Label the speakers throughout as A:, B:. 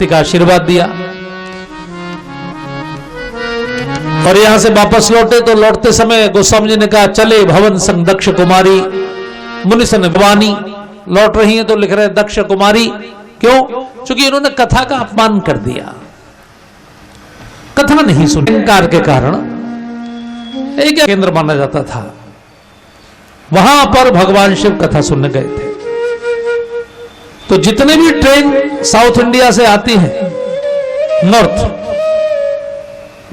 A: व्यक्ति का आशीर्वाद दिया। और यहां से वापस लौटे तो लौटते समय गोस्वामी जी ने कहा चले भवन संग दक्ष कुमारी मुनि सन भवानी। लौट रही है तो लिख रहे दक्ष कुमारी, क्यों? क्योंकि इन्होंने कथा का अपमान कर दिया, कथा नहीं सुनी। अहंकार के कारण एक केंद्र माना जाता था, वहां पर भगवान शिव कथा सुनने गए थे। तो जितने भी ट्रेन साउथ इंडिया से आती हैं नॉर्थ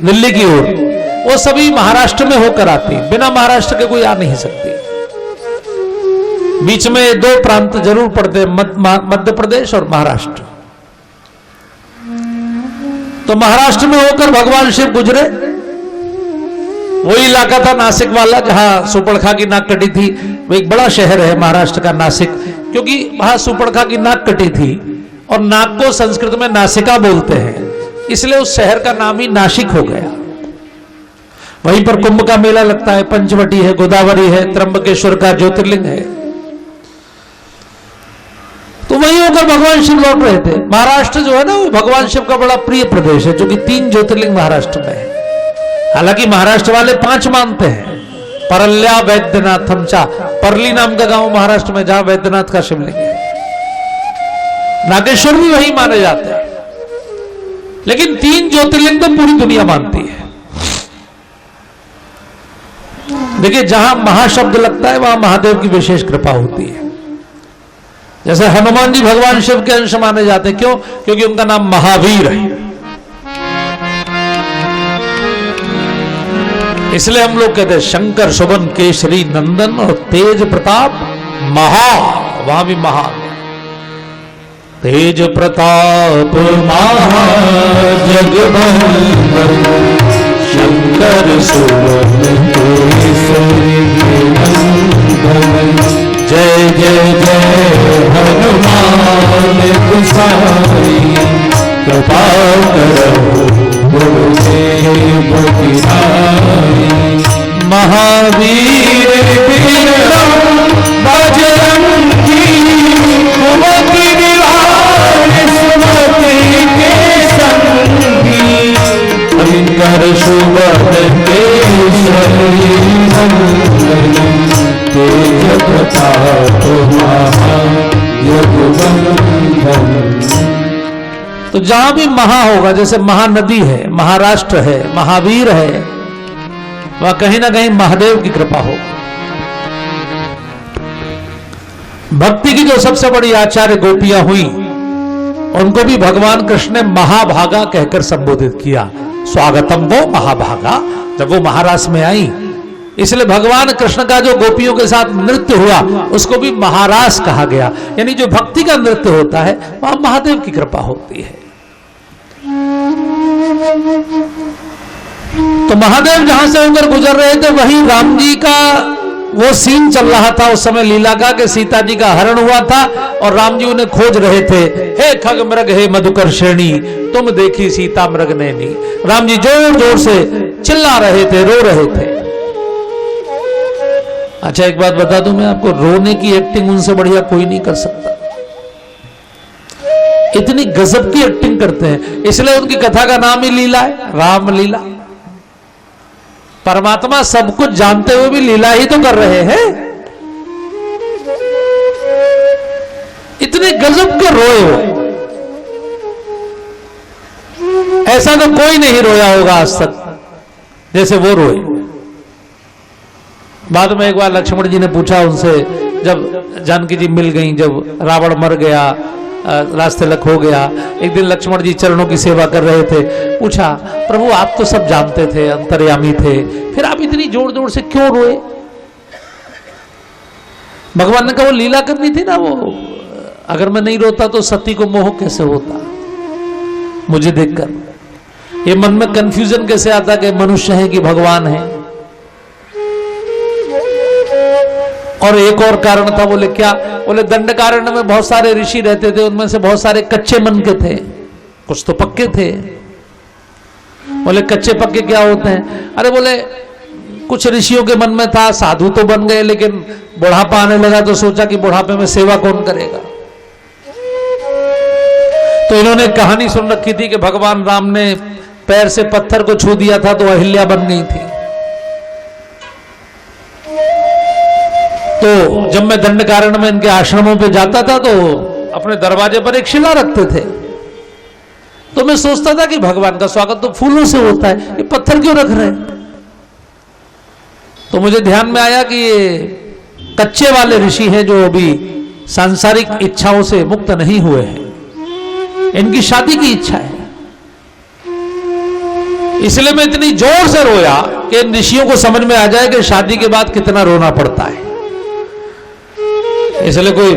A: दिल्ली की ओर, वो सभी महाराष्ट्र में होकर आती, बिना महाराष्ट्र के कोई आ नहीं सकती। बीच में दो प्रांत जरूर पड़ते, मध्य प्रदेश और महाराष्ट्र। तो महाराष्ट्र में होकर भगवान शिव गुजरे। वही इलाका था नासिक वाला जहां सुपर्णखा की नाक कटी थी। वो एक बड़ा शहर है महाराष्ट्र का नासिक, क्योंकि वहां सुपर्णखा की नाक कटी थी और नाक को संस्कृत में नासिका बोलते हैं, इसलिए उस शहर का नाम ही नासिक हो गया। वहीं पर कुंभ का मेला लगता है, पंचवटी है, गोदावरी है, त्र्यंबकेश्वर का ज्योतिर्लिंग है। तो वहीं होकर भगवान शिव लौट रहे थे। महाराष्ट्र जो है ना, वो भगवान शिव का बड़ा प्रिय प्रदेश है, जो कि 3 ज्योतिर्लिंग महाराष्ट्र में है। हालांकि महाराष्ट्र वाले 5 मानते हैं, परल्या वैद्यनाथम चा, परली नाम का गांव महाराष्ट्र में जहां वैद्यनाथ का शिवलिंग है। नागेश्वर भी वही माने जाते हैं, लेकिन 3 ज्योतिर्लिंग तो पूरी दुनिया मानती है। देखिए, जहां महाशब्द लगता है वहां महादेव की विशेष कृपा होती है। जैसे हनुमान जी भगवान शिव के अंश माने जाते हैं, क्यों? क्योंकि उनका नाम महावीर है। इसलिए हम लोग कहते हैं शंकर सुबन केशरी नंदन और तेज प्रताप महा, वहां भी महा, तेज प्रताप महा जगबंदन शंकर सुबन केशरी नंदन जय जय जय हनुमान गोसाई कृपा करो गुरुदेव की नाई। महावीर विक्रम बजरंगी कुमति निवार सुमति के संगी शंकर सुबन केशरी नंदन तेज प्रताप महा जगबंदन। तो जहां भी महा होगा, जैसे महानदी है, महाराष्ट्र है, महावीर है, वह कहीं ना कहीं महादेव की कृपा हो। भक्ति की जो सबसे बड़ी आचार्य गोपियां हुई, उनको भी भगवान कृष्ण ने महाभागा कहकर संबोधित किया। स्वागतम वो महाभागा, जब वो महाराष्ट्र में आई, इसलिए भगवान कृष्ण का जो गोपियों के साथ नृत्य हुआ उसको भी महारास कहा गया। यानी जो भक्ति का नृत्य होता है वहां महादेव की कृपा होती है। तो महादेव जहां से होकर गुजर रहे थे, वहीं राम जी का वो सीन चल रहा था उस समय लीला का, कि सीता जी का हरण हुआ था और राम जी उन्हें खोज रहे थे। हे खग मृग हे मधुकर श्रेणी, तुम देखी सीता मृग नैनी। राम जी जोर जोर से चिल्ला रहे थे, रो रहे थे। अच्छा, एक बात बता दूं मैं आपको, रोने की एक्टिंग उनसे बढ़िया कोई नहीं कर सकता। इतनी गजब की एक्टिंग करते हैं, इसलिए उनकी कथा का नाम ही लीला है, राम लीला। परमात्मा सब कुछ जानते हुए भी लीला ही तो कर रहे हैं। इतने गजब के रोए हो, ऐसा तो कोई नहीं रोया होगा आज तक जैसे वो रोए। बाद में एक बार लक्ष्मण जी ने पूछा उनसे, जब जानकी जी मिल गई, जब रावण मर गया, रास्ते लक हो गया, एक दिन लक्ष्मण जी चरणों की सेवा कर रहे थे, पूछा प्रभु आप तो सब जानते थे, अंतर्यामी थे, फिर आप इतनी जोर जोर से क्यों रोए? भगवान ने कहा वो लीला करनी थी ना, वो अगर मैं नहीं रोता तो सती को मोह कैसे होता मुझे देखकर। ये मन में कंफ्यूजन कैसे आता कि मनुष्य है कि भगवान है। और एक और कारण था, बोले क्या? बोले दंडकारण्य में बहुत सारे ऋषि रहते थे, उनमें से बहुत सारे कच्चे मन के थे, कुछ तो पक्के थे। बोले कच्चे पक्के क्या होते हैं? अरे बोले कुछ ऋषियों के मन में था, साधु तो बन गए, लेकिन बुढ़ापा आने लगा तो सोचा कि बुढ़ापे में सेवा कौन करेगा। तो इन्होंने कहानी सुन रखी थी कि भगवान राम ने पैर से पत्थर को छू दिया था तो अहिल्या बन गई थी। तो जब मैं दंडकारण्य में इनके आश्रमों पे जाता था तो अपने दरवाजे पर एक शिला रखते थे। तो मैं सोचता था कि भगवान का स्वागत तो फूलों से होता है, ये पत्थर क्यों रख रहे हैं। तो मुझे ध्यान में आया कि ये कच्चे वाले ऋषि हैं जो अभी सांसारिक इच्छाओं से मुक्त नहीं हुए हैं, इनकी शादी की इच्छा है। इसलिए मैं इतनी जोर से रोया कि इन ऋषियों को समझ में आ जाए कि शादी के बाद कितना रोना पड़ता है। इसलिए कोई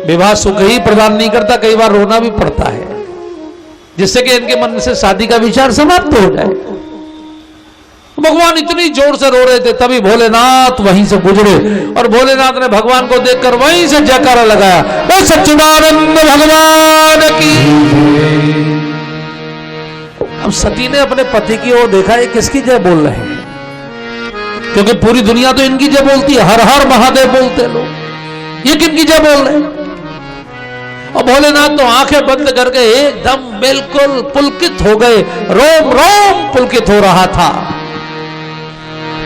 A: विवाह सुख ही प्रदान नहीं करता, कई बार रोना भी पड़ता है, जिससे कि इनके मन से शादी का विचार समाप्त हो जाए। भगवान इतनी जोर से रो रहे थे, तभी भोलेनाथ वहीं से गुजरे और भोलेनाथ ने भगवान को देखकर वहीं से जयकारा लगाया, ओ सच्चिदानंद भगवान की। अब सती ने अपने पति की ओर देखा, ये किसकी जय बोल रहे हैं, क्योंकि पूरी दुनिया तो इनकी जय बोलती है, हर हर महादेव बोलते हैं लोग, ये किनकी जय बोल रहे हैं। और भोलेनाथ तो आंखें बंद करके एकदम बिल्कुल पुलकित हो गए, रोम रोम पुलकित हो रहा था।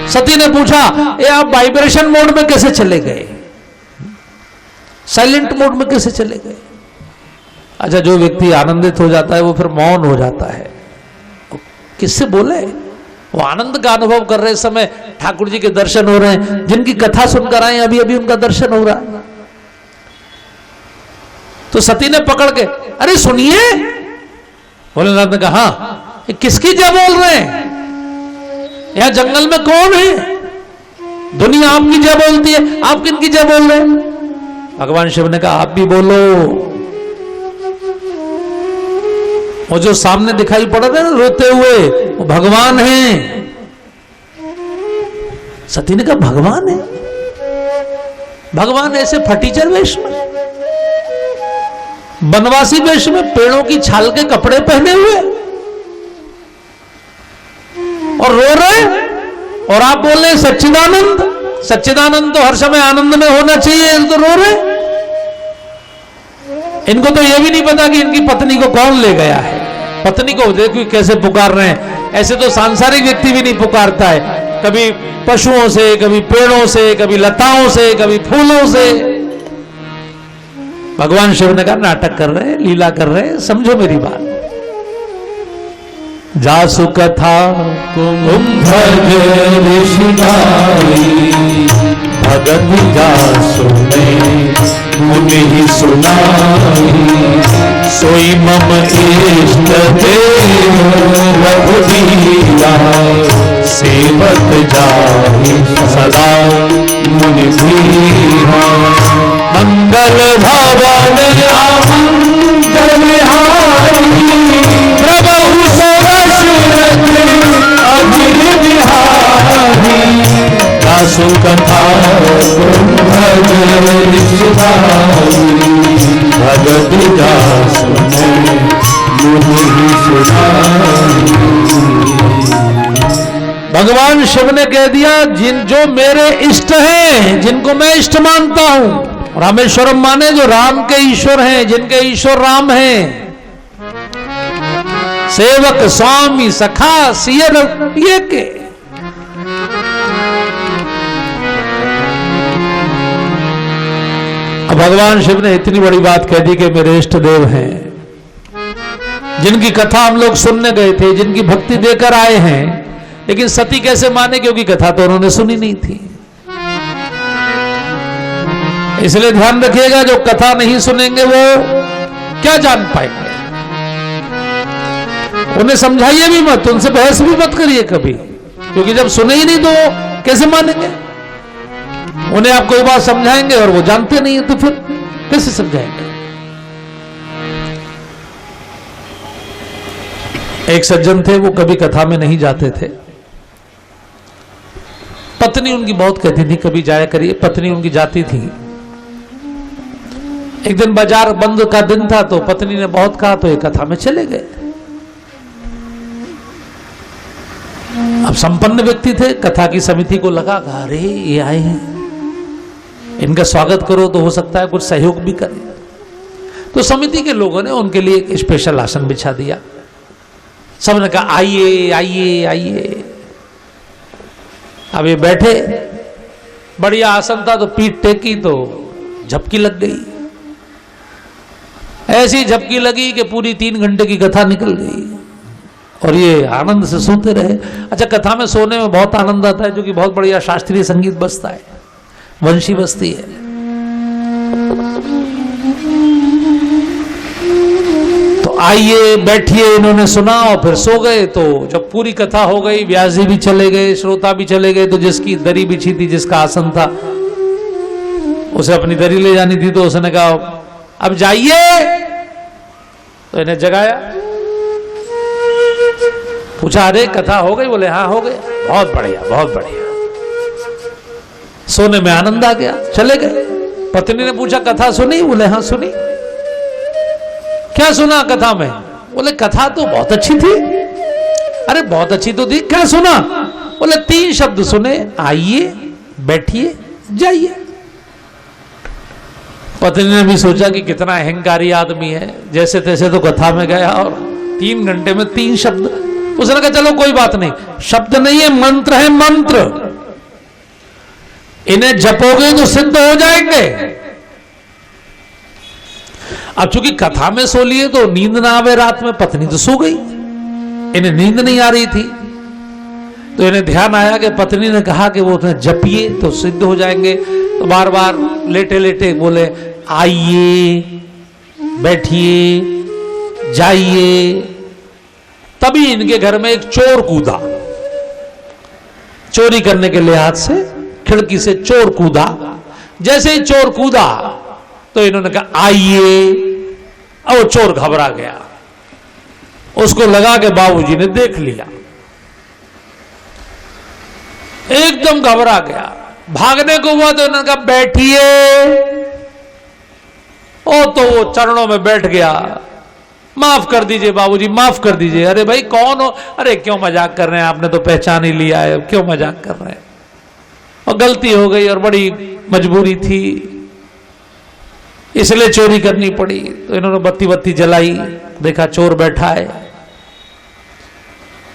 A: सती ने पूछा, ये आप वाइब्रेशन मोड में कैसे चले गए, साइलेंट मोड में कैसे चले गए। अच्छा, जो व्यक्ति आनंदित हो जाता है वो फिर मौन हो जाता है, किससे बोले। वो आनंद का अनुभव कर रहे समय ठाकुर जी के दर्शन हो रहे हैं, जिनकी कथा सुनकर आए अभी अभी उनका दर्शन हो रहा है। तो सती ने पकड़ के, अरे सुनिए, भोलेनाथ ने कहा, हाँ, किसकी जय बोल रहे हैं, यहां जंगल में कौन है, दुनिया आपकी जय बोलती है, आप किनकी जय बोल रहे हैं। भगवान शिव ने कहा, आप भी बोलो। वो जो सामने दिखाई पड़ रहे हैं ना रोते हुए, वो भगवान हैं। सती ने कहा, भगवान है, भगवान ऐसे फटीचर वेश में, बनवासी वेश में, पेड़ों की छाल के कपड़े पहने हुए और रो रहे, और आप बोल रहे सच्चिदानंद। सच्चिदानंद तो हर समय आनंद में होना चाहिए, तो रो रहे। इनको तो यह भी नहीं पता कि इनकी पत्नी को कौन ले गया है। पत्नी को देखो कैसे पुकार रहे हैं, ऐसे तो सांसारिक व्यक्ति भी नहीं पुकारता है, कभी पशुओं से, कभी पेड़ों से, कभी लताओं से, कभी फूलों से। भगवान शिव ने कहा, नाटक कर रहे हैं, लीला कर रहे हैं, समझो मेरी बात। जासु कथा कुंभ भगत जासु मुनि ही सुनाई, सोई मम इष्ट देव रघुवीरा, सेवक जाहि सदा मुनि धीरा। मंगल भवन आमंगल हारी, प्रभु सरस अजिर बिहारी। जासु कथा भगत जासु मुनि सुनाई। भगवान शिव ने कह दिया, जो मेरे इष्ट हैं, जिनको मैं इष्ट मानता हूं, रामेश्वरम माने जो राम के ईश्वर हैं, जिनके ईश्वर राम हैं, सेवक स्वामी सखा सियर ये के। अब भगवान शिव ने इतनी बड़ी बात कह दी कि मेरे इष्ट देव हैं, जिनकी कथा हम लोग सुनने गए थे, जिनकी भक्ति देकर आए हैं। लेकिन सती कैसे माने, क्योंकि कथा तो उन्होंने सुनी नहीं थी। इसलिए ध्यान रखिएगा, जो कथा नहीं सुनेंगे वो क्या जान पाएंगे। उन्हें समझाइए भी मत, उनसे बहस भी मत करिए कभी, क्योंकि जब सुने ही नहीं तो कैसे मानेंगे। उन्हें आप कोई बात समझाएंगे और वो जानते नहीं है, तो फिर कैसे समझाएंगे। एक सज्जन थे, वो कभी कथा में नहीं जाते थे। पत्नी उनकी बहुत कहती थी कभी जाया करिए, पत्नी उनकी जाती थी। एक दिन बाजार बंद का दिन था, तो पत्नी ने बहुत कहा, तो एक कथा में चले गए। अब संपन्न व्यक्ति थे, कथा की समिति को लगा, अरे ये आए हैं, इनका स्वागत करो तो हो सकता है कुछ सहयोग भी करें। तो समिति के लोगों ने उनके लिए एक स्पेशल आसन बिछा दिया। सबने कहा आइए आइए आइए। अब ये बैठे, बढ़िया आसन था, तो पीठ टेकी तो झपकी लग गई। ऐसी झपकी लगी कि पूरी 3 घंटे की कथा निकल गई और ये आनंद से सोते रहे। अच्छा, कथा में सोने में बहुत आनंद आता है, जो कि बहुत बढ़िया शास्त्रीय संगीत बजता है, वंशी बजती है। तो आइए बैठिए, इन्होंने सुना और फिर सो गए। तो जब पूरी कथा हो गई, व्यास जी भी चले गए, श्रोता भी चले गए, तो जिसकी दरी बिछी थी, जिसका आसन था, उसे अपनी दरी ले जानी थी, तो उसने कहा अब जाइए। तो इन्हें जगाया, पूछा अरे कथा हो गई? बोले हाँ हो गया। बहुत बढ़िया बहुत बढ़िया। सोने में आनंद आ गया, चले गए। पत्नी ने पूछा कथा सुनी? बोले हाँ सुनी। क्या सुना कथा में? बोले कथा तो बहुत अच्छी थी। अरे बहुत अच्छी तो थी, क्या सुना? बोले 3 शब्द सुने, आइए बैठिए जाइए। पत्नी ने भी सोचा कि कितना अहंकारी आदमी है, जैसे तैसे तो कथा में गया और 3 घंटे में 3 शब्द। उसने कहा चलो कोई बात नहीं, शब्द नहीं है, मंत्र है, मंत्र। इन्हें जपोगे तो सिद्ध हो जाएंगे। अब चूंकि कथा में सो लिए तो नींद ना आवे रात में, पत्नी तो सो गई, इन्हें नींद नहीं आ रही थी। तो इन्हें ध्यान आया कि पत्नी ने कहा कि वो जपिए तो सिद्ध हो जाएंगे। तो बार बार लेटे लेटे बोले आइए बैठिए जाइए। तभी इनके घर में एक चोर कूदा, चोरी करने के लिहाज से खिड़की से चोर कूदा। जैसे ही चोर कूदा तो इन्होंने कहा आइए। अब वो चोर घबरा गया, उसको लगा कि बाबूजी ने देख लिया, एकदम घबरा गया, भागने को हुआ। तो इन्होंने कहा बैठिए। ओ तो वो चरणों में बैठ गया, माफ कर दीजिए बाबूजी, माफ कर दीजिए। अरे भाई कौन हो? अरे क्यों मजाक कर रहे हैं, आपने तो पहचान ही लिया है, क्यों मजाक कर रहे हैं? और गलती हो गई और बड़ी मजबूरी थी, इसलिए चोरी करनी पड़ी। तो इन्होंने बत्ती बत्ती जलाई, देखा चोर बैठा है।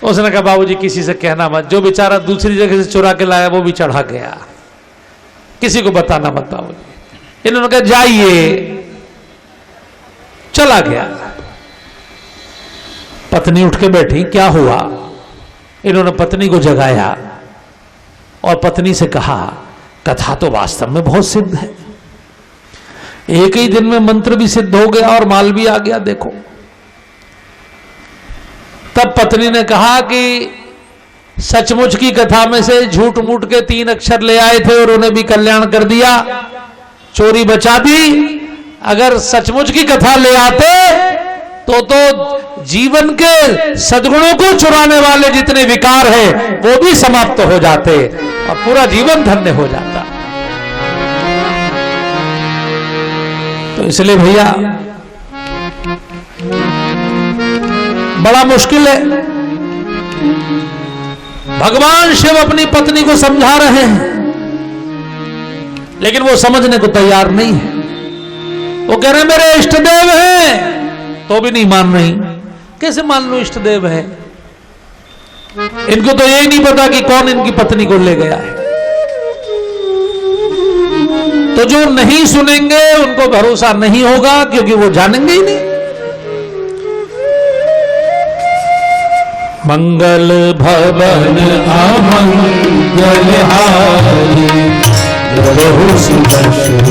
A: उसने कहा बाबूजी किसी से कहना मत, जो बेचारा दूसरी जगह से चुरा के लाया वो भी चढ़ा गया, किसी को बताना मत बाबूजी। इन्होंने कहा जाइए। चला गया। पत्नी उठ के बैठी, क्या हुआ? इन्होंने पत्नी को जगाया और पत्नी से कहा कथा तो वास्तव में बहुत सिद्ध है, एक ही दिन में मंत्र भी सिद्ध हो गया और माल भी आ गया, देखो। तब पत्नी ने कहा कि सचमुच की कथा में से झूठ मूठ के 3 अक्षर ले आए थे और उन्हें भी कल्याण कर दिया, चोरी बचा दी। अगर सचमुच की कथा ले आते तो जीवन के सद्गुणों को चुराने वाले जितने विकार हैं वो भी समाप्त हो जाते और पूरा जीवन धन्य हो जाता। तो इसलिए भैया बड़ा मुश्किल है। भगवान शिव अपनी पत्नी को समझा रहे हैं, लेकिन वो समझने को तैयार नहीं है। वो कह रहे मेरे इष्ट देव हैं, तो भी नहीं मान रही। कैसे मान लो इष्ट देव है? इनको तो यही नहीं पता कि कौन इनकी पत्नी को ले गया है। तो जो नहीं सुनेंगे उनको भरोसा नहीं होगा, क्योंकि वो जानेंगे ही नहीं। मंगल भवन अमंगल हारी, बहु सुदर्शन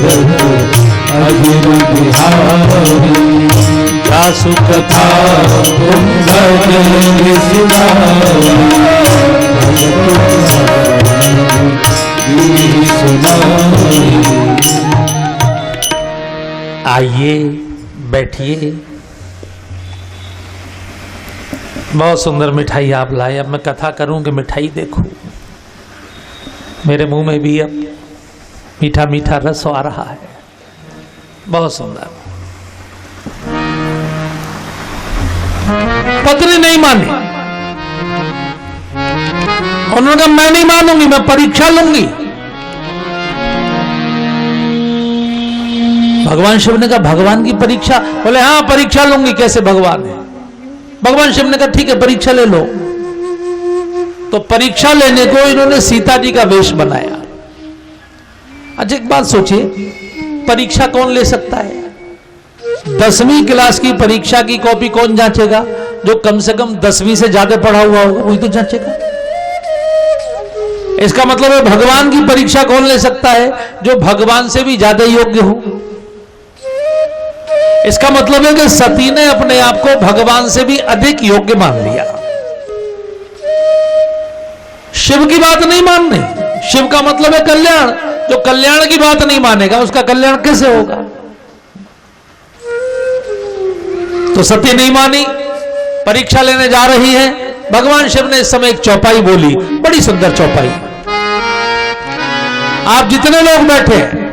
A: अजिर बिहारी, जासु कथा आइए बैठिए। बहुत सुंदर मिठाई आप लाए। अब मैं कथा करूं कि मिठाई देखो, मेरे मुंह में भी अब मीठा मीठा रस आ रहा है, बहुत सुंदर। पत्नी नहीं मानी, उन्होंने कहा मैं नहीं मानूंगी, मैं परीक्षा लूंगी। भगवान शिव ने कहा भगवान की परीक्षा? बोले हाँ परीक्षा लूंगी, कैसे भगवान है। भगवान शिव ने कहा ठीक है परीक्षा ले लो। तो परीक्षा लेने को इन्होंने सीता जी का वेश बनाया। अच्छा एक बात सोचिए, परीक्षा कौन ले सकता है? 10वीं क्लास की परीक्षा की कॉपी कौन जांचेगा? जो कम से कम 10वीं से ज्यादा पढ़ा हुआ होगा वही तो जांचेगा। इसका मतलब है भगवान की परीक्षा कौन ले सकता है? जो भगवान से भी ज्यादा योग्य हो। इसका मतलब है कि सती ने अपने आप को भगवान से भी अधिक योग्य मान लिया। शिव की बात नहीं माननी। शिव का मतलब है कल्याण। जो कल्याण की बात नहीं मानेगा उसका कल्याण कैसे होगा? तो सती नहीं मानी, परीक्षा लेने जा रही है। भगवान शिव ने इस समय एक चौपाई बोली, बड़ी सुंदर चौपाई। आप जितने लोग बैठे हैं,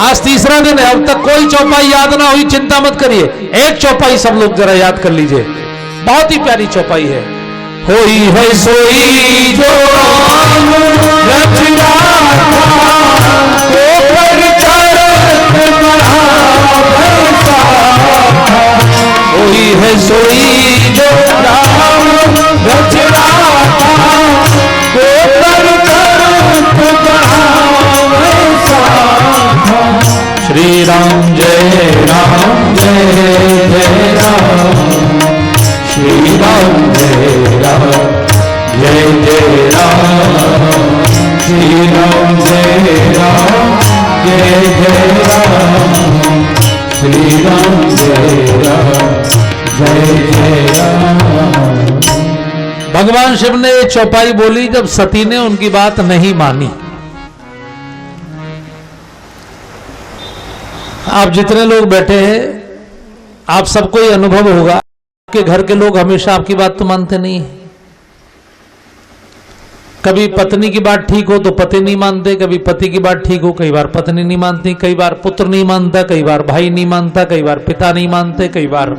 A: आज तीसरा दिन है, अब तक कोई चौपाई याद ना हुई चिंता मत करिए। एक चौपाई सब लोग जरा याद कर लीजिए, बहुत ही प्यारी चौपाई है। होई है सोई जो रचना होई है सोई जो राम रचना श्री राम जय राम जय जय राम श्री राम जय राम जय जय राम श्री राम जय राम जय जय राम श्री राम जय राम जय जय राम। भगवान शिव ने ये चौपाई बोली जब सती ने उनकी बात नहीं मानी। आप जितने लोग बैठे हैं, आप सबको ये अनुभव होगा कि घर के लोग हमेशा आपकी बात तो मानते नहीं है। कभी पत्नी की बात ठीक हो तो पति नहीं मानते, कभी पति की बात ठीक हो कई बार पत्नी नहीं मानती, कई बार पुत्र नहीं मानता, कई बार भाई नहीं मानता, कई बार पिता नहीं मानते, कई बार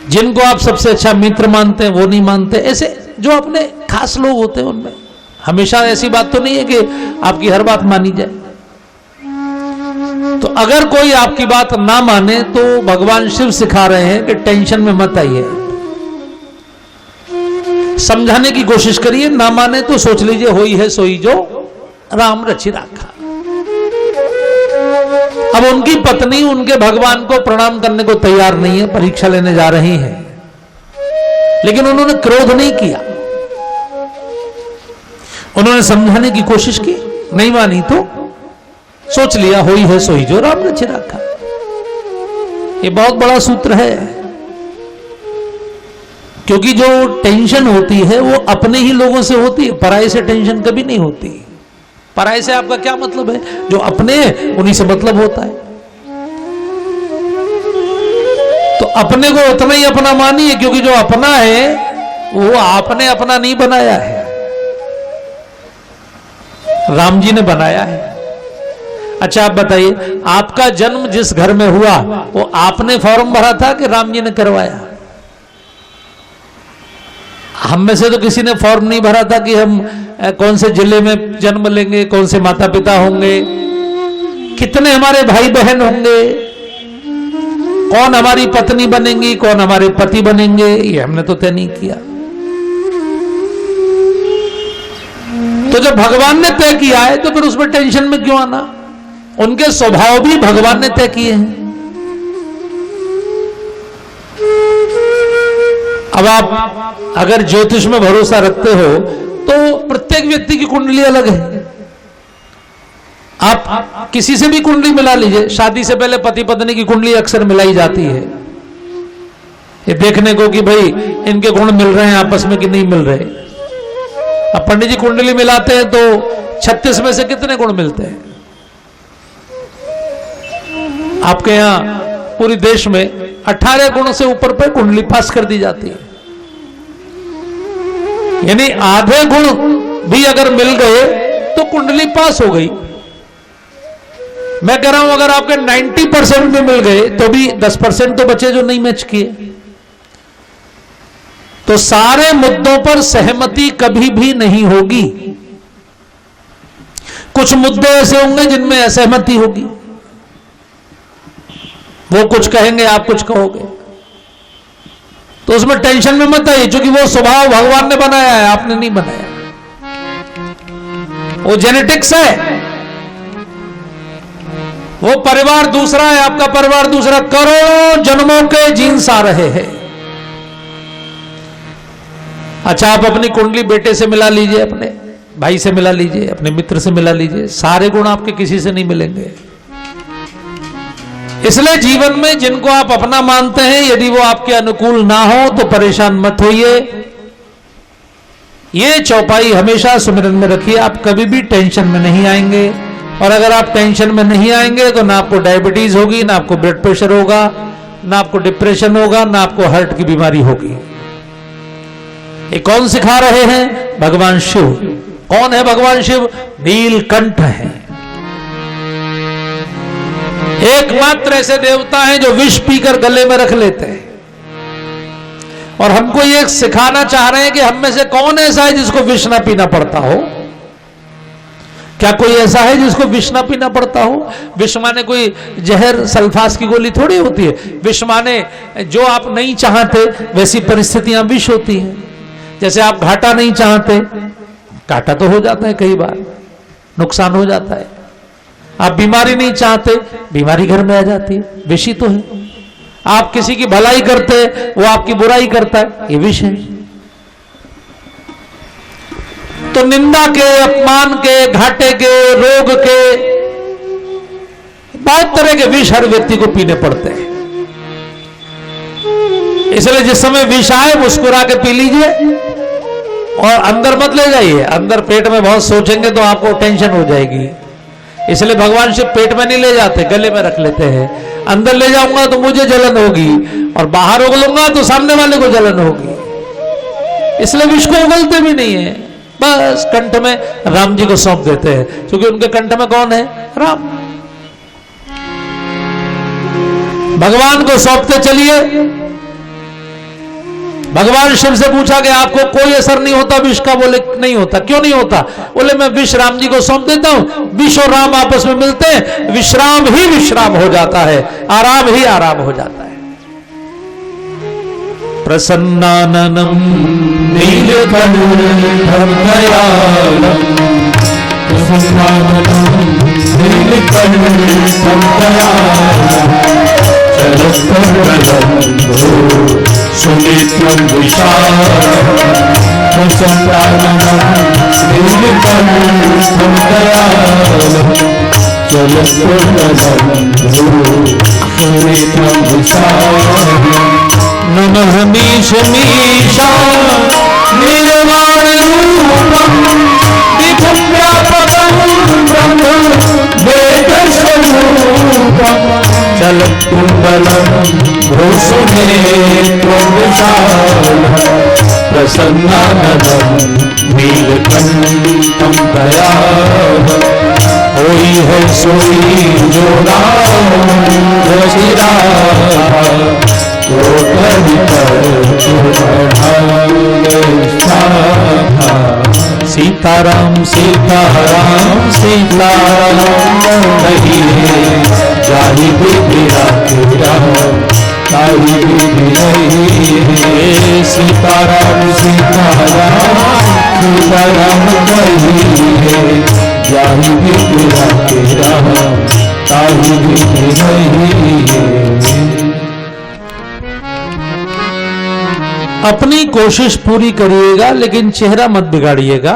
A: जिनको आप सबसे अच्छा मित्र मानते हैं वो नहीं मानते। ऐसे जो अपने खास लोग होते हैं उनमें हमेशा ऐसी बात तो नहीं है कि आपकी हर बात मानी जाए। तो अगर कोई आपकी बात ना माने तो भगवान शिव सिखा रहे हैं कि टेंशन में मत आइए, समझाने की कोशिश करिए। ना माने तो सोच लीजिए होई है सोई जो राम रचि राखा। अब उनकी पत्नी उनके भगवान को प्रणाम करने को तैयार नहीं है, परीक्षा लेने जा रही है, लेकिन उन्होंने क्रोध नहीं किया। उन्होंने समझाने की कोशिश की, नहीं मानी तो सोच लिया होई है सोई जो राम रचि राखा। ये बहुत बड़ा सूत्र है, क्योंकि जो टेंशन होती है वो अपने ही लोगों से होती है, पराये से टेंशन कभी नहीं होती। पराये से आपका क्या मतलब है? जो अपने उन्हीं से मतलब होता है। तो अपने को उतना ही अपना मानिए, क्योंकि जो अपना है वो आपने अपना नहीं बनाया है, राम जी ने बनाया है। अच्छा आप बताइए, आपका जन्म जिस घर में हुआ वो आपने फॉर्म भरा था कि राम जी ने करवाया? हम में से तो किसी ने फॉर्म नहीं भरा था कि हम कौन से जिले में जन्म लेंगे, कौन से माता पिता होंगे, कितने हमारे भाई बहन होंगे, कौन हमारी पत्नी बनेंगी, कौन हमारे पति बनेंगे, ये हमने तो तय नहीं किया। तो जब भगवान ने तय किया है तो फिर उसमें टेंशन में क्यों आना? उनके स्वभाव भी भगवान ने तय किए हैं। अब आप अगर ज्योतिष में भरोसा रखते हो तो प्रत्येक व्यक्ति की कुंडली अलग है। आप किसी से भी कुंडली मिला लीजिए, शादी से पहले पति पत्नी की कुंडली अक्सर मिलाई जाती है, ये देखने को कि भाई इनके गुण मिल रहे हैं आपस में कि नहीं मिल रहे। अब पंडित जी कुंडली मिलाते हैं तो 36 में से कितने गुण मिलते हैं? आपके यहां पूरी देश में 18 गुण से ऊपर पे कुंडली पास कर दी जाती है, यानी आधे गुण भी अगर मिल गए तो कुंडली पास हो गई। मैं कह रहा हूं अगर आपके 90% भी मिल गए तो भी 10% तो बचे जो नहीं मैच किए। तो सारे मुद्दों पर सहमति कभी भी नहीं होगी। कुछ मुद्दे ऐसे होंगे जिनमें असहमति होगी, वो कुछ कहेंगे, आप कुछ कहोगे, तो उसमें टेंशन में मत आइए, क्योंकि वो स्वभाव भगवान ने बनाया है, आपने नहीं बनाया, वो जेनेटिक्स है। वो परिवार दूसरा है, आपका परिवार दूसरा, करोड़ों जन्मों के जीन्स आ रहे हैं। अच्छा, आप अपनी कुंडली बेटे से मिला लीजिए, अपने भाई से मिला लीजिए, अपने मित्र से मिला लीजिए, सारे गुण आपके किसी से नहीं मिलेंगे। इसलिए जीवन में जिनको आप अपना मानते हैं, यदि वो आपके अनुकूल ना हो तो परेशान मत होइए। ये चौपाई हमेशा सुमिरन में रखिए, आप कभी भी टेंशन में नहीं आएंगे। और अगर आप टेंशन में नहीं आएंगे तो ना आपको डायबिटीज होगी, ना आपको ब्लड प्रेशर होगा, ना आपको डिप्रेशन होगा, ना आपको हार्ट की बीमारी होगी। ये कौन सिखा रहे हैं? भगवान शिव। कौन है भगवान शिव? नीलकंठ है। एकमात्र ऐसे देवता हैं जो विष पीकर गले में रख लेते हैं। और हमको ये सिखाना चाह रहे हैं कि हम में से कौन ऐसा है जिसको विष ना पीना पड़ता हो? क्या कोई ऐसा है जिसको विष ना पीना पड़ता हो? विष माने कोई जहर सल्फास की गोली थोड़ी होती है। विष माने जो आप नहीं चाहते वैसी परिस्थितियां विष होती हैं। जैसे आप घाटा नहीं चाहते, घाटा तो हो जाता है, कई बार नुकसान हो जाता है। आप बीमारी नहीं चाहते, बीमारी घर में आ जाती है, विष ही तो है। आप किसी की भलाई करते, वो आपकी बुराई करता है, ये विष है। तो निंदा के, अपमान के, घाटे के, रोग के, बहुत तरह के विष हर व्यक्ति को पीने पड़ते हैं। इसलिए जिस समय विष आए मुस्कुरा के पी लीजिए और अंदर मत ले जाइए। अंदर पेट में बहुत सोचेंगे तो आपको टेंशन हो जाएगी। इसलिए भगवान शिव पेट में नहीं ले जाते, गले में रख लेते हैं। अंदर ले जाऊंगा तो मुझे जलन होगी और बाहर उगलूंगा तो सामने वाले को जलन होगी। इसलिए विष को उगलते भी नहीं है, बस कंठ में राम जी को सौंप देते हैं, क्योंकि उनके कंठ में कौन है? राम। भगवान को सौंपते चलिए। भगवान शिव से पूछा कि आपको कोई असर नहीं होता विष का? बोले नहीं होता। क्यों नहीं होता? बोले मैं विष राम जी को सौंप देता हूं, विष और राम आपस में मिलते हैं, विश्राम ही विश्राम हो जाता है, आराम ही आराम हो जाता है। प्रसन्नाननम नीलकंठम दयालम, प्रसन्नाननम नीलकंठम दयालम, चलत्करलम सुमित्रम विशालम, प्रसन्नाननम नीलकंठम दयालम, चलत्करलम सुमित्रम विशालम, नमः मीशमीशा निर्वाण रूपम विभुं व्यापकं ब्रह्म वेदस्वरूपम, चलत्कुण्डलं भ्रूसुनेत्रं विशालम्, प्रसन्नाननं नीलकण्ठं दयालम्, कोई है सोई जो नाम रचिरा, सीताराम सीताराम सीताराम नहीं है जाहि बिरा तेरा, ताहि भी नहीं है। सीताराम सीताराम सीताराम नहीं है जाहि बिरा तेरा, ताहि भी नहीं है। अपनी कोशिश पूरी करिएगा लेकिन चेहरा मत बिगाड़िएगा।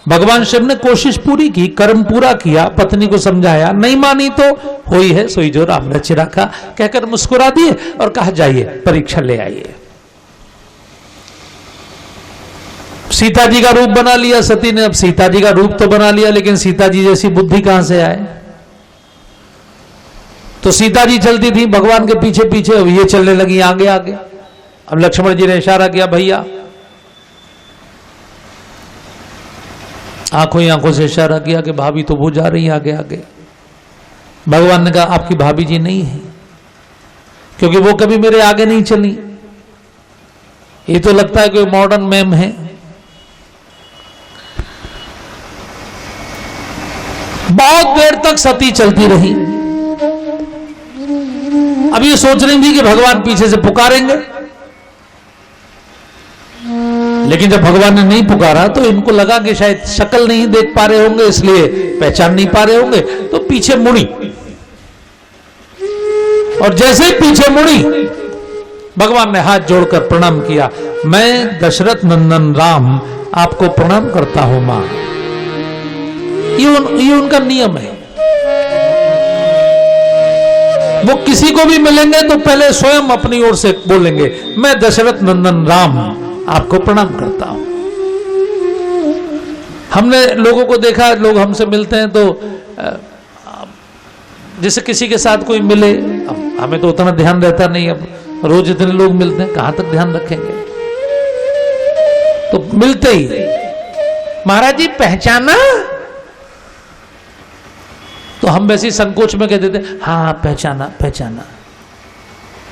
A: भगवान शिव ने कोशिश पूरी की, कर्म पूरा किया, पत्नी को समझाया, नहीं मानी तो हुई है सोई जो राम ने चिराखा कहकर मुस्कुरा दिए और कहा जाइए परीक्षा ले आइए। सीता जी का रूप बना लिया सती ने। अब सीता जी का रूप तो बना लिया लेकिन सीता जी जैसी बुद्धि कहां से आए? तो सीता जी चलती थी भगवान के पीछे पीछे, अब ये चलने लगी आगे आगे। अब लक्ष्मण जी ने इशारा किया भैया, आंखों ही आंखों से इशारा किया कि भाभी तो वो जा रही है आगे आगे। भगवान ने कहा आपकी भाभी जी नहीं है, क्योंकि वो कभी मेरे आगे नहीं चली। ये तो लगता है कि मॉडर्न मैम है। बहुत देर तक सती चलती रही। अब ये सोच रही थी कि भगवान पीछे से पुकारेंगे, लेकिन जब भगवान ने नहीं पुकारा तो इनको लगा कि शायद शक्ल नहीं देख पा रहे होंगे, इसलिए पहचान नहीं पा रहे होंगे, तो पीछे मुड़ी। और जैसे ही पीछे मुड़ी, भगवान ने हाथ जोड़कर प्रणाम किया, मैं दशरथ नंदन राम आपको प्रणाम करता हूं मां। ये उनका नियम है। वो किसी को भी मिलेंगे तो पहले स्वयं अपनी ओर से बोलेंगे, मैं दशरथ नंदन राम आपको प्रणाम करता हूं। हमने लोगों को देखा, लोग हमसे मिलते हैं तो जैसे किसी के साथ कोई मिले, हमें तो उतना ध्यान रहता नहीं, अब रोज इतने लोग मिलते हैं, कहां तक ध्यान रखेंगे। तो मिलते ही महाराज जी पहचाना, तो हम वैसे ही संकोच में कह देते हाँ पहचाना पहचाना,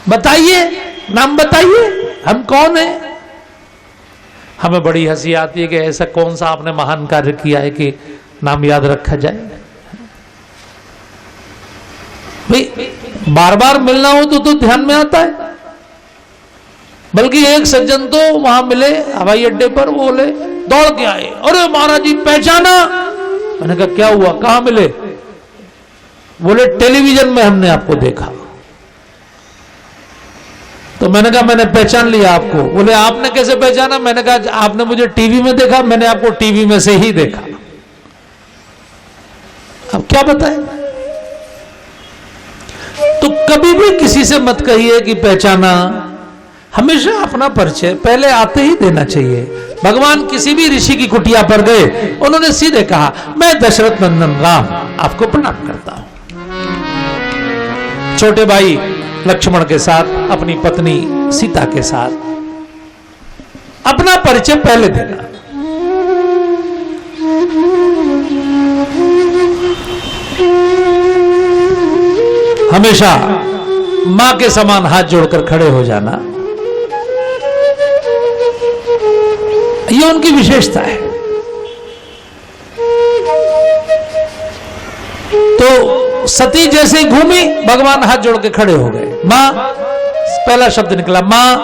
A: बताइए नाम बताइए, हम कौन है। हमें बड़ी हंसी आती है कि ऐसा कौन सा आपने महान कार्य किया है कि नाम याद रखा जाए। भाई बार बार मिलना हो तो ध्यान में आता है। बल्कि एक सज्जन तो वहां मिले हवाई अड्डे पर, वो बोले दौड़ के आए, अरे महाराज जी पहचाना। मैंने कहा क्या हुआ, कहां मिले? बोले टेलीविजन में हमने आपको देखा। तो मैंने कहा मैंने पहचान लिया आपको। बोले आपने कैसे पहचाना? मैंने कहा आपने मुझे टीवी में देखा, मैंने आपको टीवी में से ही देखा। अब क्या बताएं? तो कभी भी किसी से मत कहिए कि पहचाना, हमेशा अपना परिचय पहले आते ही देना चाहिए। भगवान किसी भी ऋषि की कुटिया पर गए, उन्होंने सीधे कहा मैं दशरथ नंदन राम आपको प्रणाम करता हूं। छोटे भाई लक्ष्मण के साथ, अपनी पत्नी सीता के साथ अपना परिचय पहले देना। हमेशा मां के समान हाथ जोड़कर खड़े हो जाना, ये उनकी विशेषता है। तो सती जैसे ही घूमी, भगवान हाथ जोड़ के खड़े हो गए। मां, पहला शब्द निकला मां।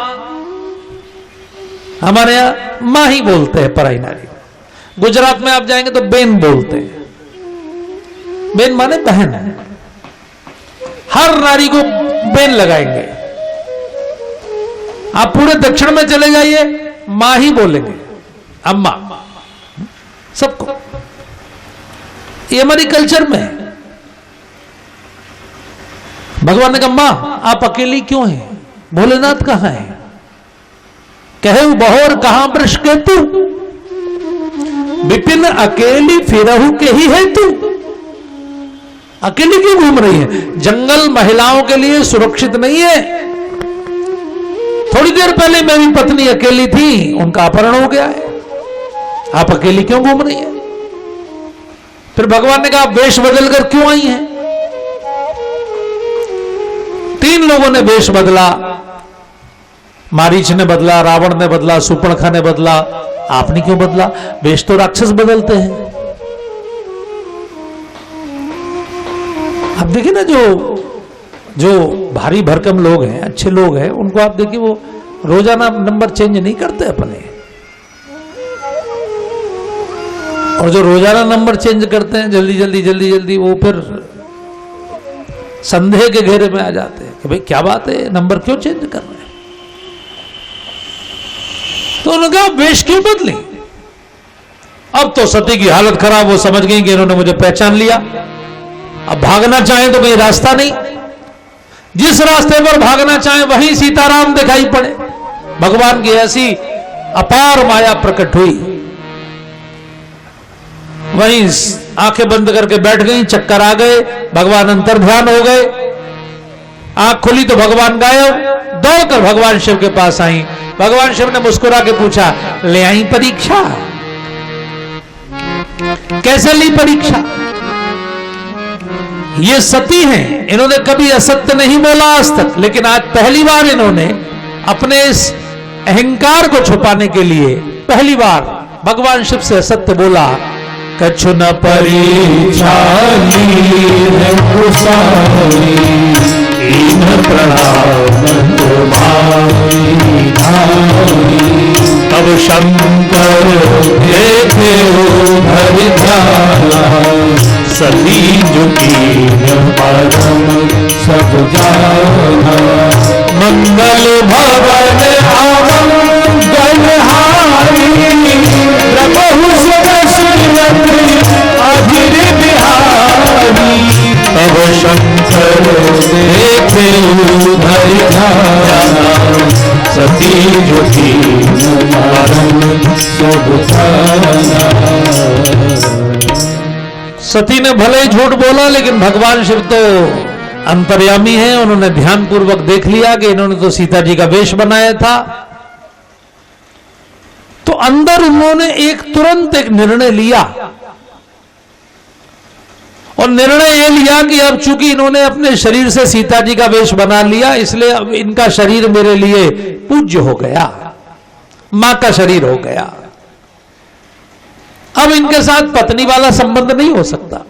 A: हमारे यहां मां ही बोलते हैं पराई नारी। गुजरात में आप जाएंगे तो बेन बोलते हैं। बेन माने बहन है। हर नारी को बेन लगाएंगे। आप पूरे दक्षिण में चले जाइए, मां ही बोलेंगे, अम्मा सबको। ये हमारी कल्चर में है। भगवान ने कहा मां आप अकेली क्यों हैं? भोलेनाथ कहां है? कहे बहोर कहां वृष के तू, विपिन अकेली फिरहु के ही है तू। अकेली क्यों घूम रही है? जंगल महिलाओं के लिए सुरक्षित नहीं है। थोड़ी देर पहले मेरी पत्नी अकेली थी, उनका अपहरण हो गया है, आप अकेली क्यों घूम रही है? फिर भगवान ने कहा वेश बदलकर क्यों आई हैं? 3 लोगों ने वेश बदला, मारीच ने बदला, रावण ने बदला, सुपर्णखा ने बदला, आपने क्यों बदला? वेश तो राक्षस बदलते हैं। अब देखिए ना, जो भारी भरकम लोग हैं, अच्छे लोग हैं, उनको आप देखिए वो रोजाना नंबर चेंज नहीं करते अपने। और जो रोजाना नंबर चेंज करते हैं जल्दी जल्दी, वो फिर संदेह के घेरे में आ जाते हैं कि भाई क्या बात है, नंबर क्यों चेंज कर रहे हैं? तो उन्होंने कहा वेश क्यों बदली? अब तो सती की हालत खराब, वो समझ गई कि इन्होंने मुझे पहचान लिया। अब भागना चाहें तो कहीं रास्ता नहीं, जिस रास्ते पर भागना चाहें वहीं सीताराम दिखाई पड़े। भगवान की ऐसी अपार माया प्रकट हुई, वहीं आंखें बंद करके बैठ गई, चक्कर आ गए, भगवान अंतर्ध्यान हो गए। आंख खुली तो भगवान गायब, दौड़कर भगवान शिव के पास आई। भगवान शिव ने मुस्कुरा के पूछा ले आई परीक्षा? कैसे ली परीक्षा? ये सती हैं, इन्होंने कभी असत्य नहीं बोला आज तक, लेकिन आज पहली बार इन्होंने अपने इस अहंकार को छुपाने के लिए पहली बार भगवान शिव से असत्य बोला। कछु न परिचाली है कुसारी, इन प्रणाम भाई भाई। तब शंकर देखे उधर ध्याना, सती झुकी परम सब जाना। मंगल भवन आमंगल हारी, प्रभु अधीर बिहारी। तब शंकर देखे उधर ध्याना, सती झुकी परम सब जाना। सती ने भले ही झूठ बोला, लेकिन भगवान शिव तो अंतर्यामी है। उन्होंने ध्यान पूर्वक देख लिया कि इन्होंने तो सीता जी का वेश बनाया था। तो अंदर उन्होंने तुरंत एक निर्णय लिया, और निर्णय ये लिया कि अब चूंकि इन्होंने अपने शरीर से सीता जी का वेश बना लिया, इसलिए अब इनका शरीर मेरे लिए पूज्य हो गया, मां का शरीर हो गया। अब इनके साथ पत्नी वाला संबंध नहीं हो सकता।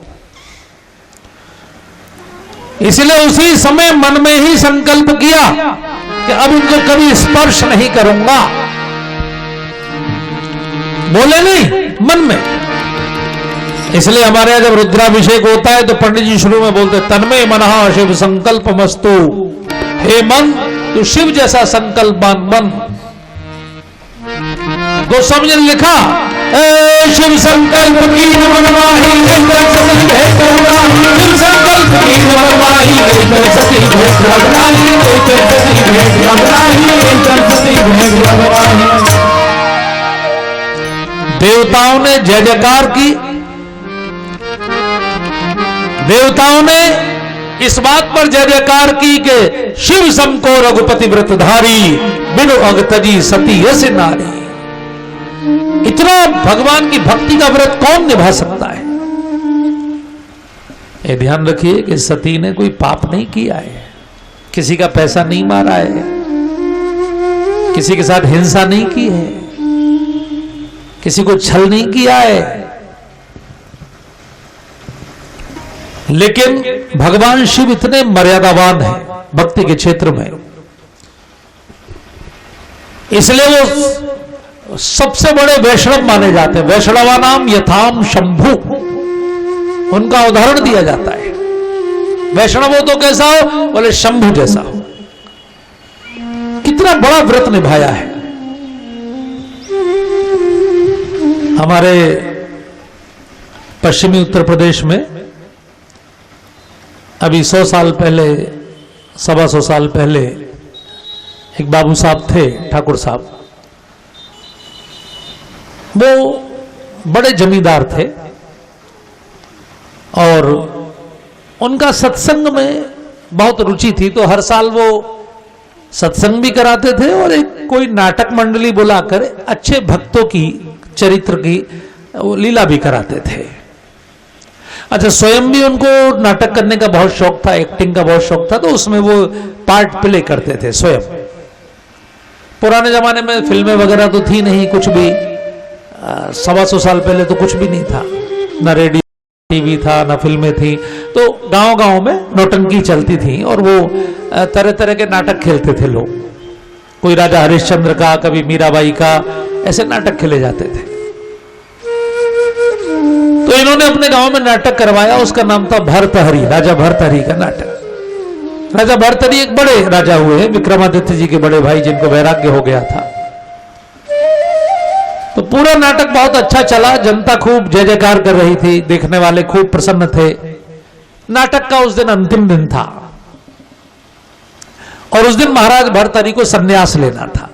A: इसलिए उसी समय मन में ही संकल्प किया कि अब इनको कभी स्पर्श नहीं करूंगा। बोले नहीं, मन में। इसलिए हमारे यहां जब रुद्राभिषेक होता है तो पंडित जी शुरू में बोलते तन्मय मनः शिव संकल्प मस्तु। हे मन, तू शिव जैसा संकल्प बन। गोस्वामी जी ने लिखा, शिव संकल्प की मनमाही, शिव संकल्प की मनमाही, देवताओं ने जय जयकार की। देवताओं ने इस बात पर जय जयकार की कि शिव समको रघुपति व्रतधारी, बिनु अगतजी सती यस नारी। इतना भगवान की भक्ति का व्रत कौन निभा सकता है? ये ध्यान रखिए कि सती ने कोई पाप नहीं किया है, किसी का पैसा नहीं मारा है, किसी के साथ हिंसा नहीं की है, किसी को छल नहीं किया है। लेकिन भगवान शिव इतने मर्यादावान हैं भक्ति के क्षेत्र में, इसलिए वो सबसे बड़े वैष्णव माने जाते हैं। वैष्णवा नाम यथाम शंभु, उनका उदाहरण दिया जाता है। वैष्णव हो तो कैसा हो? बोले शंभु जैसा हो। कितना बड़ा व्रत निभाया है। हमारे पश्चिमी उत्तर प्रदेश में अभी 100 साल पहले, 125 साल पहले एक बाबू साहब थे, ठाकुर साहब। वो बड़े जमींदार थे और उनका सत्संग में बहुत रुचि थी, तो हर साल वो सत्संग भी कराते थे और एक कोई नाटक मंडली बुलाकर अच्छे भक्तों की चरित्र की वो लीला भी कराते थे। अच्छा, स्वयं भी उनको नाटक करने का बहुत शौक था, एक्टिंग का बहुत शौक था, तो उसमें वो पार्ट प्ले करते थे स्वयं। पुराने जमाने में फिल्में वगैरह तो थी नहीं, कुछ भी 125 साल पहले तो कुछ भी नहीं था, ना रेडियो टीवी था, ना फिल्में थी। तो गांव गांव में नौटंकी चलती थी और वो तरह तरह के नाटक खेलते थे लोग। कोई राजा हरिश्चंद्र का, कभी मीराबाई का, ऐसे नाटक खेले जाते थे। तो इन्होंने अपने गांव में नाटक करवाया, उसका नाम था भर्तहरि, राजा भर्तहरि का नाटक। राजा भर्तहरि एक बड़े राजा हुए, विक्रमादित्य जी के बड़े भाई, जिनको वैराग्य हो गया था। तो पूरा नाटक बहुत अच्छा चला, जनता खूब जय जयकार कर रही थी, देखने वाले खूब प्रसन्न थे। नाटक का उस दिन अंतिम दिन था और उस दिन महाराज भर्तहरि को संन्यास लेना था।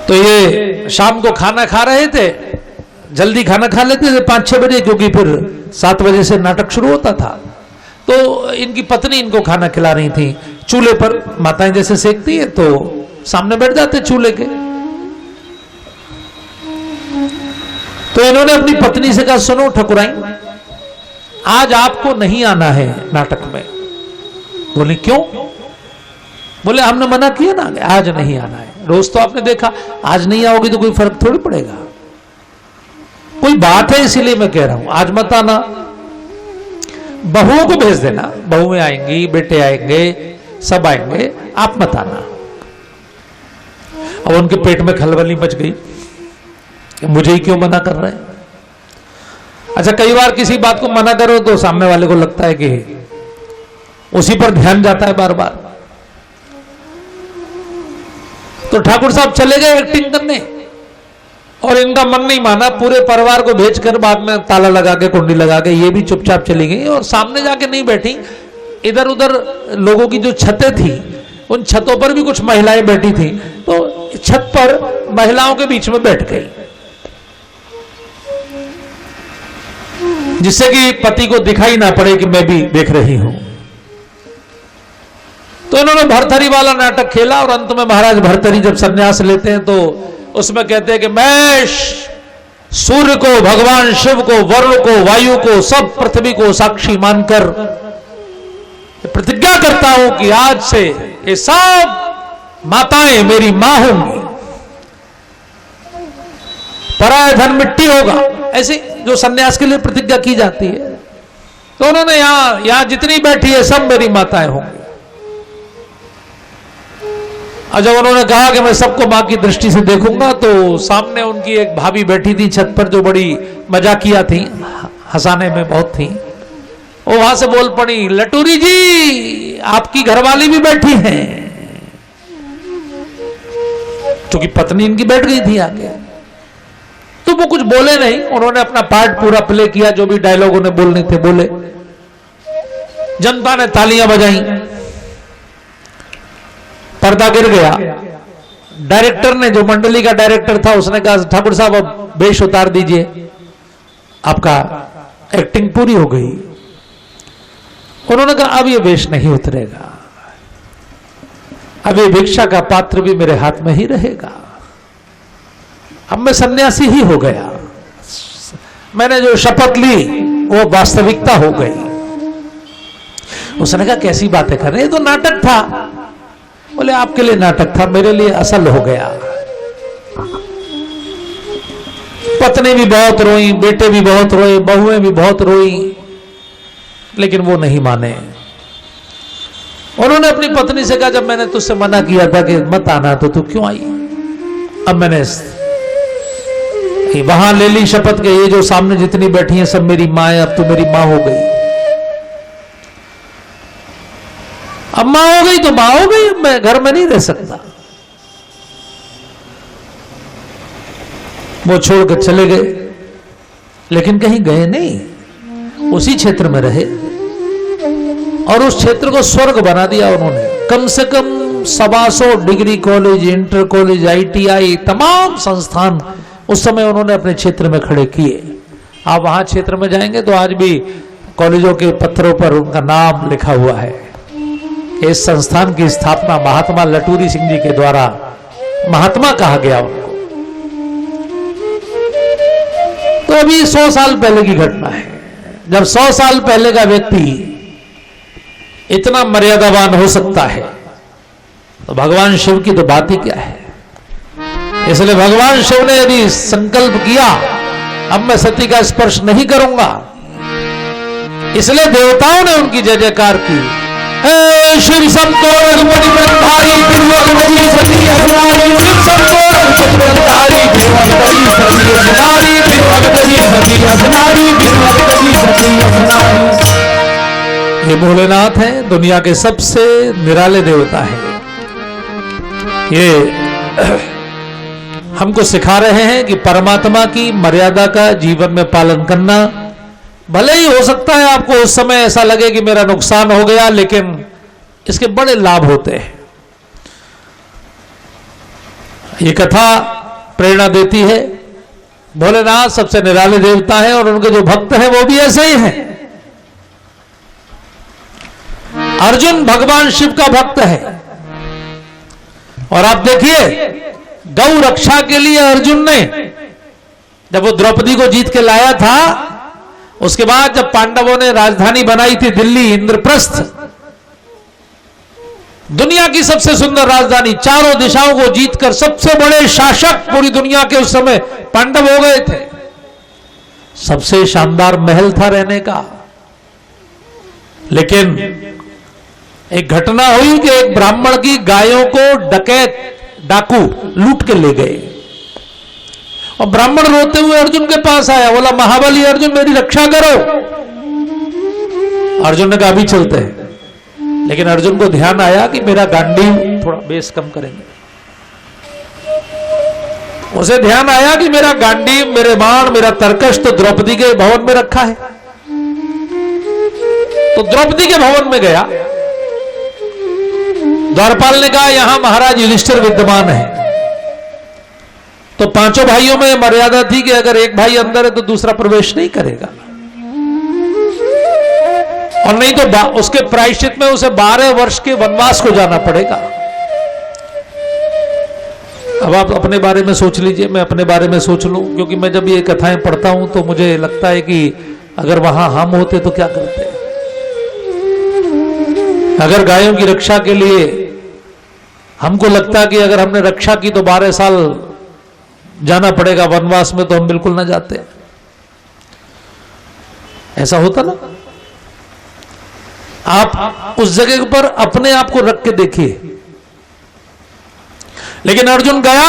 A: तो ये शाम को खाना खा रहे थे, जल्दी खाना खा लेते थे 5-6 बजे, क्योंकि फिर 7 बजे से नाटक शुरू होता था। तो इनकी पत्नी इनको खाना खिला रही थी। चूल्हे पर माताएं जैसे सेकती है तो सामने बैठ जाते चूल्हे के। तो इन्होंने अपनी पत्नी से कहा, सुनो ठकुराइन, आज आपको नहीं आना है नाटक में। बोले क्यों? बोले हमने मना किया ना, आज नहीं आना है। रोज तो आपने देखा, आज नहीं आओगे तो कोई फर्क थोड़ी पड़ेगा। कोई बात है इसीलिए मैं कह रहा हूं, आज मत आना, बहुओं को भेज देना, बहुएं आएंगी, बेटे आएंगे, सब आएंगे, आप मत आना। अब उनके पेट में खलबली मच गई, मुझे ही क्यों मना कर रहे हैं। अच्छा, कई बार किसी बात को मना करो तो सामने वाले को लगता है कि उसी पर ध्यान जाता है बार बार। तो ठाकुर साहब चले गए एक्टिंग करने और इनका मन नहीं माना, पूरे परिवार को भेजकर बाद में ताला लगा के, कुंडी लगा के ये भी चुपचाप चली गई और सामने जाके नहीं बैठी। इधर उधर लोगों की जो छतें थी उन छतों पर भी कुछ महिलाएं बैठी थी, तो छत पर महिलाओं के बीच में बैठ गई, जिससे कि पति को दिखाई ना पड़े कि मैं भी देख रही हूं। तो इन्होंने भरथरी वाला नाटक खेला और अंत में महाराज भरथरी जब संन्यास लेते हैं तो उसमें कहते हैं कि मैं सूर्य को, भगवान शिव को, वरुण को, वायु को, सब पृथ्वी को साक्षी मानकर प्रतिज्ञा करता हूं कि आज से ये सब माताएं मेरी मां होंगी, पराया धन मिट्टी होगा, ऐसे जो सन्यास के लिए प्रतिज्ञा की जाती है। तो उन्होंने यहां जितनी बैठी है सब मेरी माताएं होंगी। और जब उन्होंने कहा कि मैं सबको मां की दृष्टि से देखूंगा, तो सामने उनकी एक भाभी बैठी थी छत पर, जो बड़ी मजाकिया थी, हंसाने में बहुत थी। वो वहां से बोल पड़ी, लटूरी जी आपकी घरवाली भी बैठी है, क्योंकि पत्नी इनकी बैठ गई थी आगे। तो वो कुछ बोले नहीं, उन्होंने अपना पार्ट पूरा प्ले किया, जो भी डायलॉग उन्हें बोलने थे बोले। जनता ने तालियां बजाई, पर्दा गिर गया। डायरेक्टर ने, जो मंडली का डायरेक्टर था, उसने कहा ठाकुर साहब अब वेश उतार दीजिए, आपका एक्टिंग पूरी हो गई। उन्होंने कहा अब ये वेश नहीं उतरेगा, अब ये भिक्षा का पात्र भी मेरे हाथ में ही रहेगा, अब मैं सन्यासी ही हो गया, मैंने जो शपथ ली वो वास्तविकता हो गई। उसने कहा कैसी बातें कर रहे हैं, ये तो नाटक था। बोले आपके लिए नाटक था, मेरे लिए असल हो गया। पत्नी भी बहुत रोई, बेटे भी बहुत रोए, बहुएं भी बहुत रोई, लेकिन वो नहीं माने। उन्होंने अपनी पत्नी से कहा जब मैंने तुझसे मना किया था कि मत आना तो तू क्यों आई। अब मैंने वहां ले ली शपथ के ये जो सामने जितनी बैठी हैं सब मेरी माँ है, अब तू मेरी माँ हो गई। अब माँ हो गई तो माँ हो गई, अब मैं घर में नहीं रह सकता। वो छोड़कर चले गए, लेकिन कहीं गए नहीं, उसी क्षेत्र में रहे और उस क्षेत्र को स्वर्ग बना दिया उन्होंने। कम से कम 125 degree college, inter college, ITI, तमाम संस्थान उस समय उन्होंने अपने क्षेत्र में खड़े किए। आप वहां क्षेत्र में जाएंगे तो आज भी कॉलेजों के पत्थरों पर उनका नाम लिखा हुआ है। इस संस्थान की स्थापना महात्मा लटूरी सिंह जी के द्वारा महात्मा कहा गया उनको। तो अभी 100 साल पहले की घटना है। जब 100 साल पहले का व्यक्ति इतना मर्यादावान हो सकता है तो भगवान शिव की तो बात ही क्या है। इसलिए भगवान शिव ने यदि संकल्प किया अब मैं सती का स्पर्श नहीं करूंगा, इसलिए देवताओं ने उनकी जय जयकार की। शिव संतोष मणिबंधारी बिरवंतरी सती हसनारी, शिव संतोष मणिबंधारी बिरवंतरी सती हसनारी, बिरवंतरी सती हसनारी, बिरवंतरी सती हसनारी। ये भोलेनाथ है, दुनिया के सबसे निराले देवता है। ये हमको सिखा रहे हैं कि परमात्मा की मर्यादा का जीवन में पालन करना। भले ही हो सकता है आपको उस समय ऐसा लगे कि मेरा नुकसान हो गया, लेकिन इसके बड़े लाभ होते हैं। ये कथा प्रेरणा देती है। भोलेनाथ सबसे निराले देवता है और उनके जो भक्त हैं वो भी ऐसे ही हैं। अर्जुन भगवान शिव का भक्त है और आप देखिए गौ रक्षा के लिए अर्जुन ने जब वो द्रौपदी को जीत के लाया था, उसके बाद जब पांडवों ने राजधानी बनाई थी दिल्ली, इंद्रप्रस्थ, दुनिया की सबसे सुंदर राजधानी, चारों दिशाओं को जीतकर सबसे बड़े शासक पूरी दुनिया के उस समय पांडव हो गए थे। सबसे शानदार महल था रहने का। लेकिन एक घटना हुई कि एक ब्राह्मण की गायों को डकैत डाकू लूट के ले गए और ब्राह्मण रोते हुए अर्जुन के पास आया, बोला महाबली अर्जुन मेरी रक्षा करो। अर्जुन ने कहा अभी चलते हैं। लेकिन अर्जुन को ध्यान आया कि मेरा गांडीव थोड़ा बेस कम करेंगे। उसे ध्यान आया कि मेरा गांडीव, मेरे बाण, मेरा तरकश तो द्रौपदी के भवन में रखा है। तो द्रौपदी के भवन में गया। द्वारपाल ने कहा यहां महाराज युधिष्ठिर विद्यमान है। तो पांचों भाइयों में मर्यादा थी कि अगर एक भाई अंदर है तो दूसरा प्रवेश नहीं करेगा, और नहीं तो उसके प्रायश्चित में उसे 12 वर्ष के वनवास को जाना पड़ेगा। अब आप अपने बारे में सोच लीजिए, मैं अपने बारे में सोच लूं, क्योंकि मैं जब ये कथाएं पढ़ता हूं तो मुझे लगता है कि अगर वहां हम होते तो क्या करते। अगर गायों की रक्षा के लिए हमको लगता कि अगर हमने रक्षा की तो 12 साल जाना पड़ेगा वनवास में, तो हम बिल्कुल ना जाते। ऐसा होता ना। आप उस जगह पर अपने आप को रख के देखिए। लेकिन अर्जुन गया,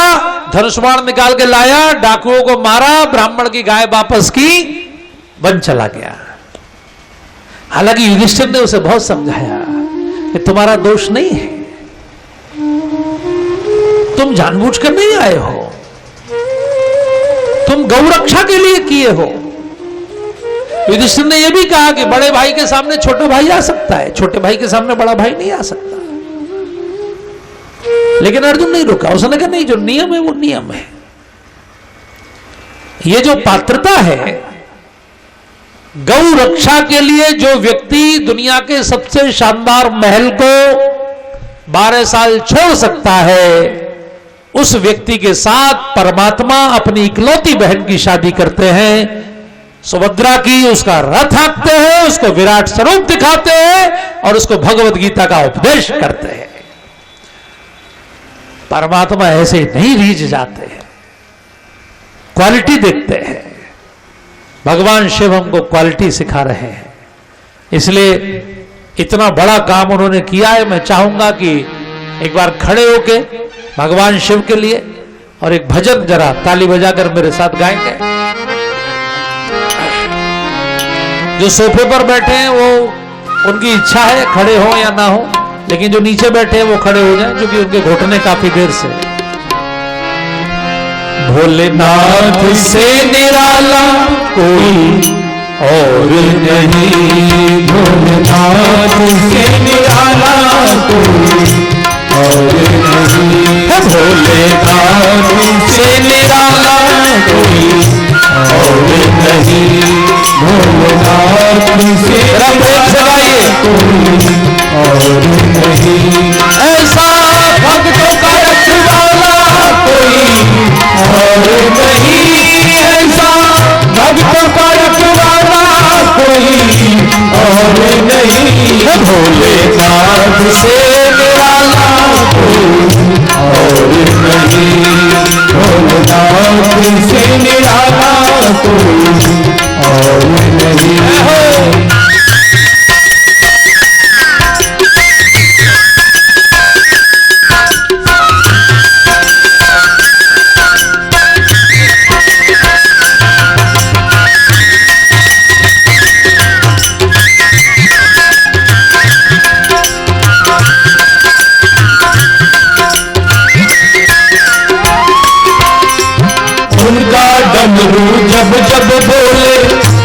A: धनुष बाण निकाल के लाया, डाकुओं को मारा, ब्राह्मण की गाय वापस की, वन चला गया। हालांकि युधिष्ठिर ने उसे बहुत समझाया कि तुम्हारा दोष नहीं है, तुम जानबूझकर नहीं आए हो, तुम गौ रक्षा के लिए किए हो। युधिष्ठिर ने यह भी कहा कि बड़े भाई के सामने छोटा भाई आ सकता है, छोटे भाई के सामने बड़ा भाई नहीं आ सकता। लेकिन अर्जुन नहीं रुका, उसने कहा नहीं, जो नियम है वो नियम है। ये जो पात्रता है, गौ रक्षा के लिए जो व्यक्ति दुनिया के सबसे शानदार महल को 12 साल छोड़ सकता है, उस व्यक्ति के साथ परमात्मा अपनी इकलौती बहन की शादी करते हैं, सुभद्रा की। उसका रथ हाँकते हैं, उसको विराट स्वरूप दिखाते हैं और उसको भगवत गीता का उपदेश करते हैं। परमात्मा ऐसे नहीं रीझ जाते हैं, क्वालिटी देखते हैं। भगवान शिव हमको क्वालिटी सिखा रहे हैं, इसलिए इतना बड़ा काम उन्होंने किया है। मैं चाहूंगा कि एक बार खड़े होके भगवान शिव के लिए और एक भजन जरा ताली बजाकर मेरे साथ गाएंगे। जो सोफे पर बैठे हैं वो उनकी इच्छा है खड़े हो या ना हो, लेकिन जो नीचे बैठे हैं वो खड़े हो जाएं, क्योंकि उनके घुटने काफी देर से। भोलेनाथ से निराला कोई और नहीं, भोलेनाथ से निराला कोई और नहीं, भोलेनाथ से निराला कोई और नहीं, भोलेनाथ से निराला कोई और नहीं। ऐसा भक्तों का रखवाला कोई और नहीं, ऐसा भक्तों का रखवाला कोई और नहीं, भोलेनाथ से निराला कोई और नहीं, भोलेनाथ से निराला कोई और नहीं। जब जब बोले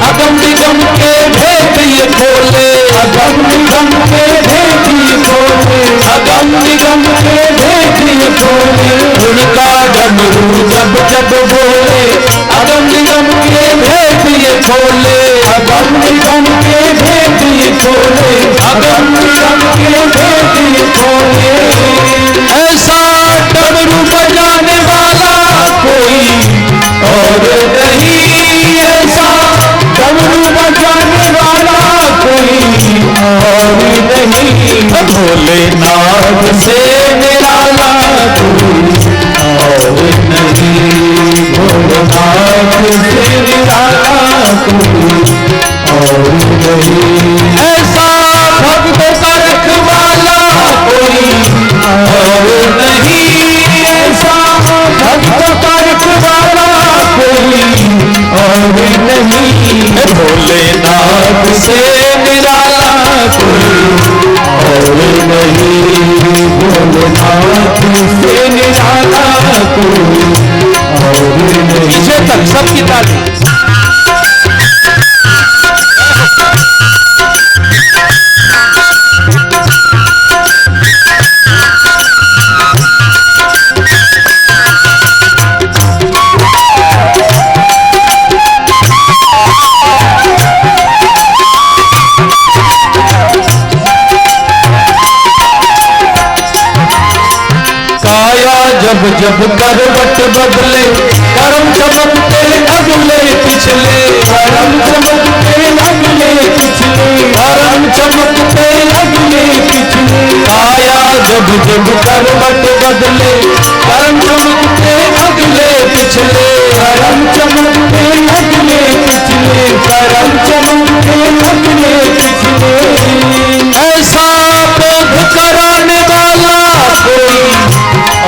A: अगम निगम के भेद ये खोले, अगम निगम के भेद ये खोले, अगम निगम के भेद ये खोले। उनका डमरू जब जब बोले अगम निगम के भेद ये खोले, अगम निगम के भेद ये खोले, अगम निगम के भेद ये खोले। ऐसा डमरू बजाने वाला कोई और नहीं, ऐसा डमरू बजाने वाला कोई और नहीं, भोलेनाथ से निराला कोई
B: नहीं भोलेनाथ से निराला कोई और नहीं।
A: पीछे तक सबकी ताली।
B: जब जब करवट बदले करम चमकते अगले पिछले करम चमकते अगले पिछले करम चमकते अगले पिछले काया जब जब करवट बदले करम चमकते अगले पिछले करम चमकते अगले पिछले करम चमकते अगले पिछले। ऐसा बोध कराने वाला कोई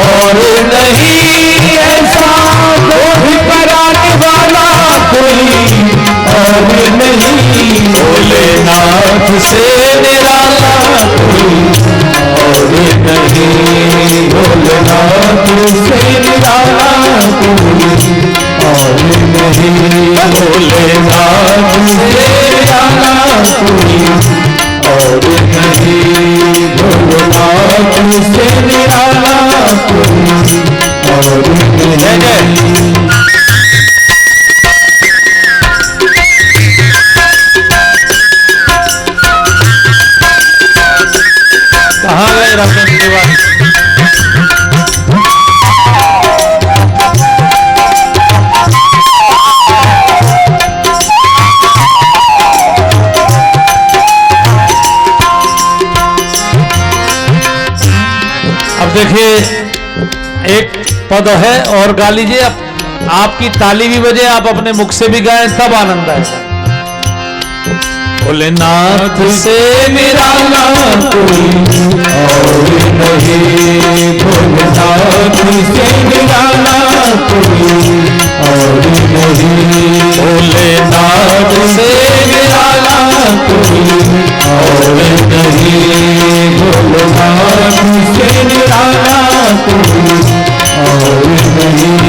B: और नहीं, ऐसा बोध कराने वाला कोई और नहीं। भोलेनाथ से निराला कोई और नहीं, भोलेनाथ से निराला कोई और नहीं। भोलेनाथ से निराला कोई और नहीं, भोलेनाथ से निराला और नहीं।
A: कहाँ गए रमेश तिवारी? अब देखिए एक पद है और गा लीजिए। आपकी ताली भी बजे, आप अपने मुख से भी गाएं, तब आनंद आएगा।
B: भोलेनाथ से निराला कोई और नहीं, भोलेनाथ से निराला कोई और नहीं। भोलेनाथ से निराला कोई और नहीं, भोलेनाथ से निराला कोई और नहीं।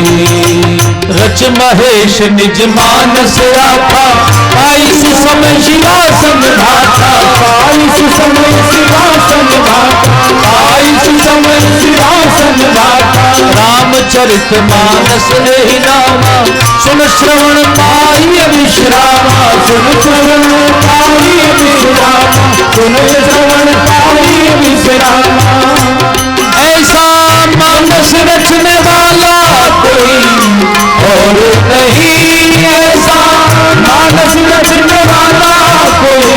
B: रच महेश निज मानस राखा, पाई सुसमय शिवासन भाता, पाई सुसमय शिवासन भाता, पाई सुसमय शिवासन भाता। रामचरित मानस एहि नामा, सुन श्रवण पाई विश्रामा, सुन श्रवण पाई विश्रामा, सुन श्रवण पाई विश्रामा। ऐसा मानस रचने वाला कोई और नहीं, ऐसा मानस रचने वाला कोई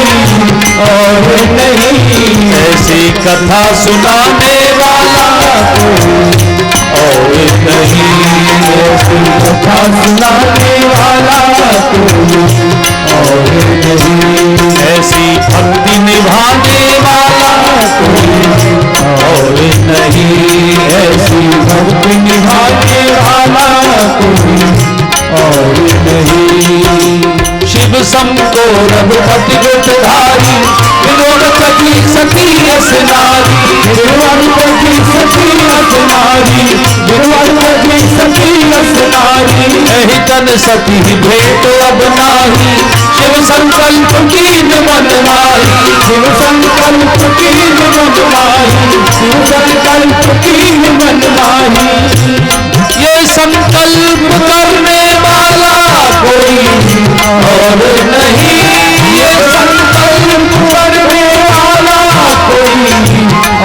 B: और नहीं। ऐसी कथा सुनाने वाला कोई और नहीं, ऐसी कथा सुनाने वाला कोई और नहीं। ऐसी भक्ति निभाने वाला कोई और नहीं, ऐसी भक्ति निभाने वाला कोई और नहीं। शिव शंको रघुपति जटाधारी, विनोद कपि सती रस नारी, विनोद कपि सती रस नारी, विनोद कपि सती रस नारी। एहि तन सती भेंट अब नाही, शिव संकल्प कीन मन माही, शिव संकल्प कीन मन माही, शिव संकल्प कीन मन माही। ये संकल्प करने वाला कोई और नहीं, ये संकल्प करने वाला कोई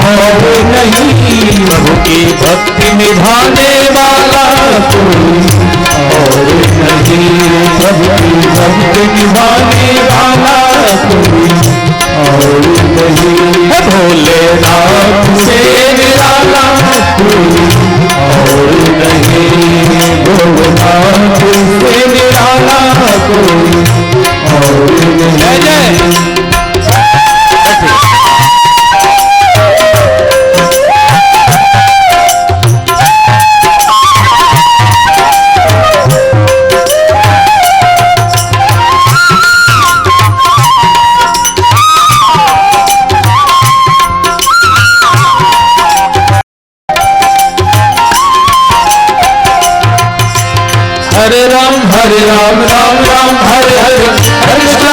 B: और नहीं। प्रभु की भक्ति निभाने वाला कोई और नहीं, प्रभु की भक्ति निभाने वाला कोई और नहीं। भोलेनाथ से निराला कोई और नहीं, भोलेनाथ से निराला कोई और नहीं। हरे राम राम राम हरे हरे, हरे कृष्ण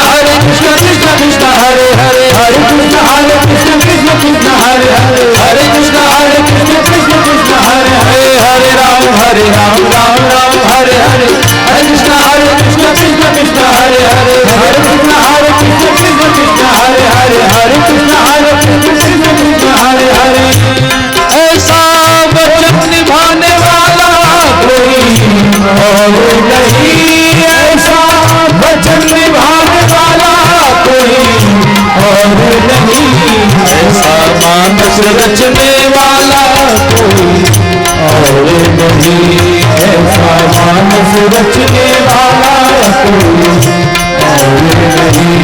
B: कृष्ण हरे हरे, हरे कृष्ण कृष्ण कृष्ण हरे हरे, हरे कृष्ण कृष्ण कृष्ण हरे हरे, हरे राम राम राम हरे हरे, हरे कृष्ण कृष्ण कृष्ण हरे हरे, हरे कृष्ण कृष्ण कृष्ण हरे हरे, हरे कृष्ण कृष्ण कृष्ण हरे हरे। ऐसा वचन निभाने वाला कोई और नहीं, ऐसा वचन निभाने वाला कोई और नहीं, ऐसा मानस रचने वाला कोई और नहीं, ऐसा मानस रचने वाला कोई और नहीं,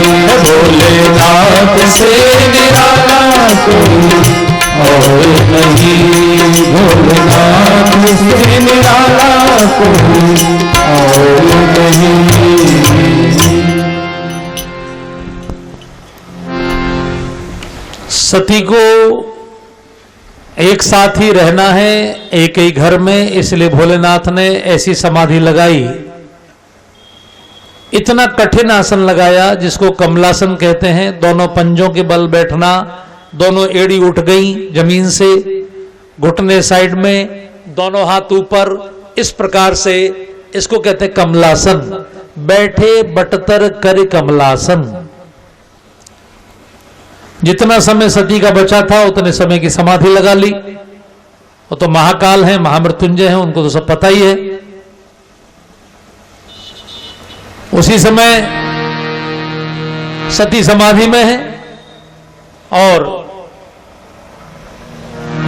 B: भोलेनाथ से निराला कोई और नहीं, भोलेनाथ से निराला कोई और नहीं।
A: सती को एक साथ ही रहना है, एक ही घर में, इसलिए भोलेनाथ ने ऐसी समाधि लगाई। इतना कठिन आसन लगाया जिसको कमलासन कहते हैं। दोनों पंजों के बल बैठना, दोनों एड़ी उठ गई जमीन से, घुटने साइड में, दोनों हाथ ऊपर, इस प्रकार से इसको कहते हैं कमलासन। बैठे बटतर कर कमलासन। जितना समय सती का बचा था उतने समय की समाधि लगा ली। वो तो महाकाल हैं, महामृत्युंजय हैं, उनको तो सब पता ही है। उसी समय सती समाधि में है और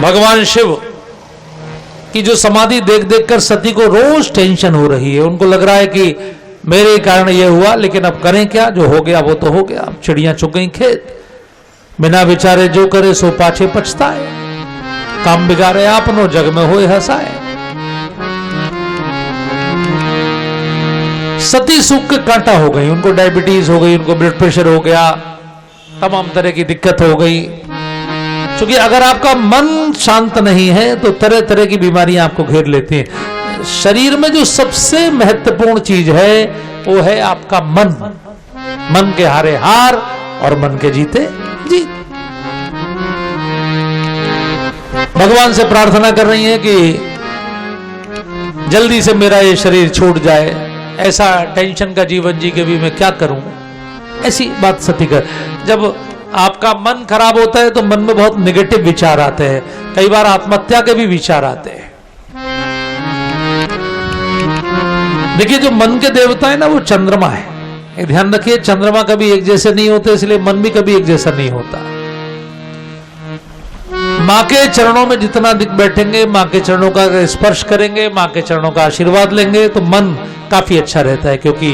A: भगवान शिव की जो समाधि देख देखकर सती को रोज टेंशन हो रही है। उनको लग रहा है कि मेरे कारण ये हुआ, लेकिन अब करें क्या, जो हो गया वो तो हो गया। अब चिड़ियां चुग गई खेत, बिना विचारे जो करे सो पाछे पछताए। काम बिगाड़े आपनो जग में होए हंसाए। सती सूख के कांटा हो गई। उनको डायबिटीज हो गई, उनको ब्लड प्रेशर हो गया, तमाम तरह की दिक्कत हो गई। क्योंकि अगर आपका मन शांत नहीं है तो तरह तरह की बीमारियां आपको घेर लेती हैं। शरीर में जो सबसे महत्वपूर्ण चीज है वो है आपका मन। मन के हारे हार और मन के जीते जीत। भगवान से प्रार्थना कर रही है कि जल्दी से मेरा ये शरीर छूट जाए, ऐसा टेंशन का जीवन जी के भी मैं क्या करूं। ऐसी बात सती कर। जब आपका मन खराब होता है तो मन में बहुत नेगेटिव विचार आते हैं, कई बार आत्महत्या के भी विचार आते हैं। देखिए जो मन के देवता है ना वो चंद्रमा है। ये ध्यान रखिए, चंद्रमा कभी एक जैसे नहीं होते, इसलिए मन भी कभी एक जैसा नहीं होता। मां के चरणों में जितना दिख बैठेंगे, मां के चरणों का स्पर्श करेंगे, मां के चरणों का आशीर्वाद लेंगे तो मन काफी अच्छा रहता है। क्योंकि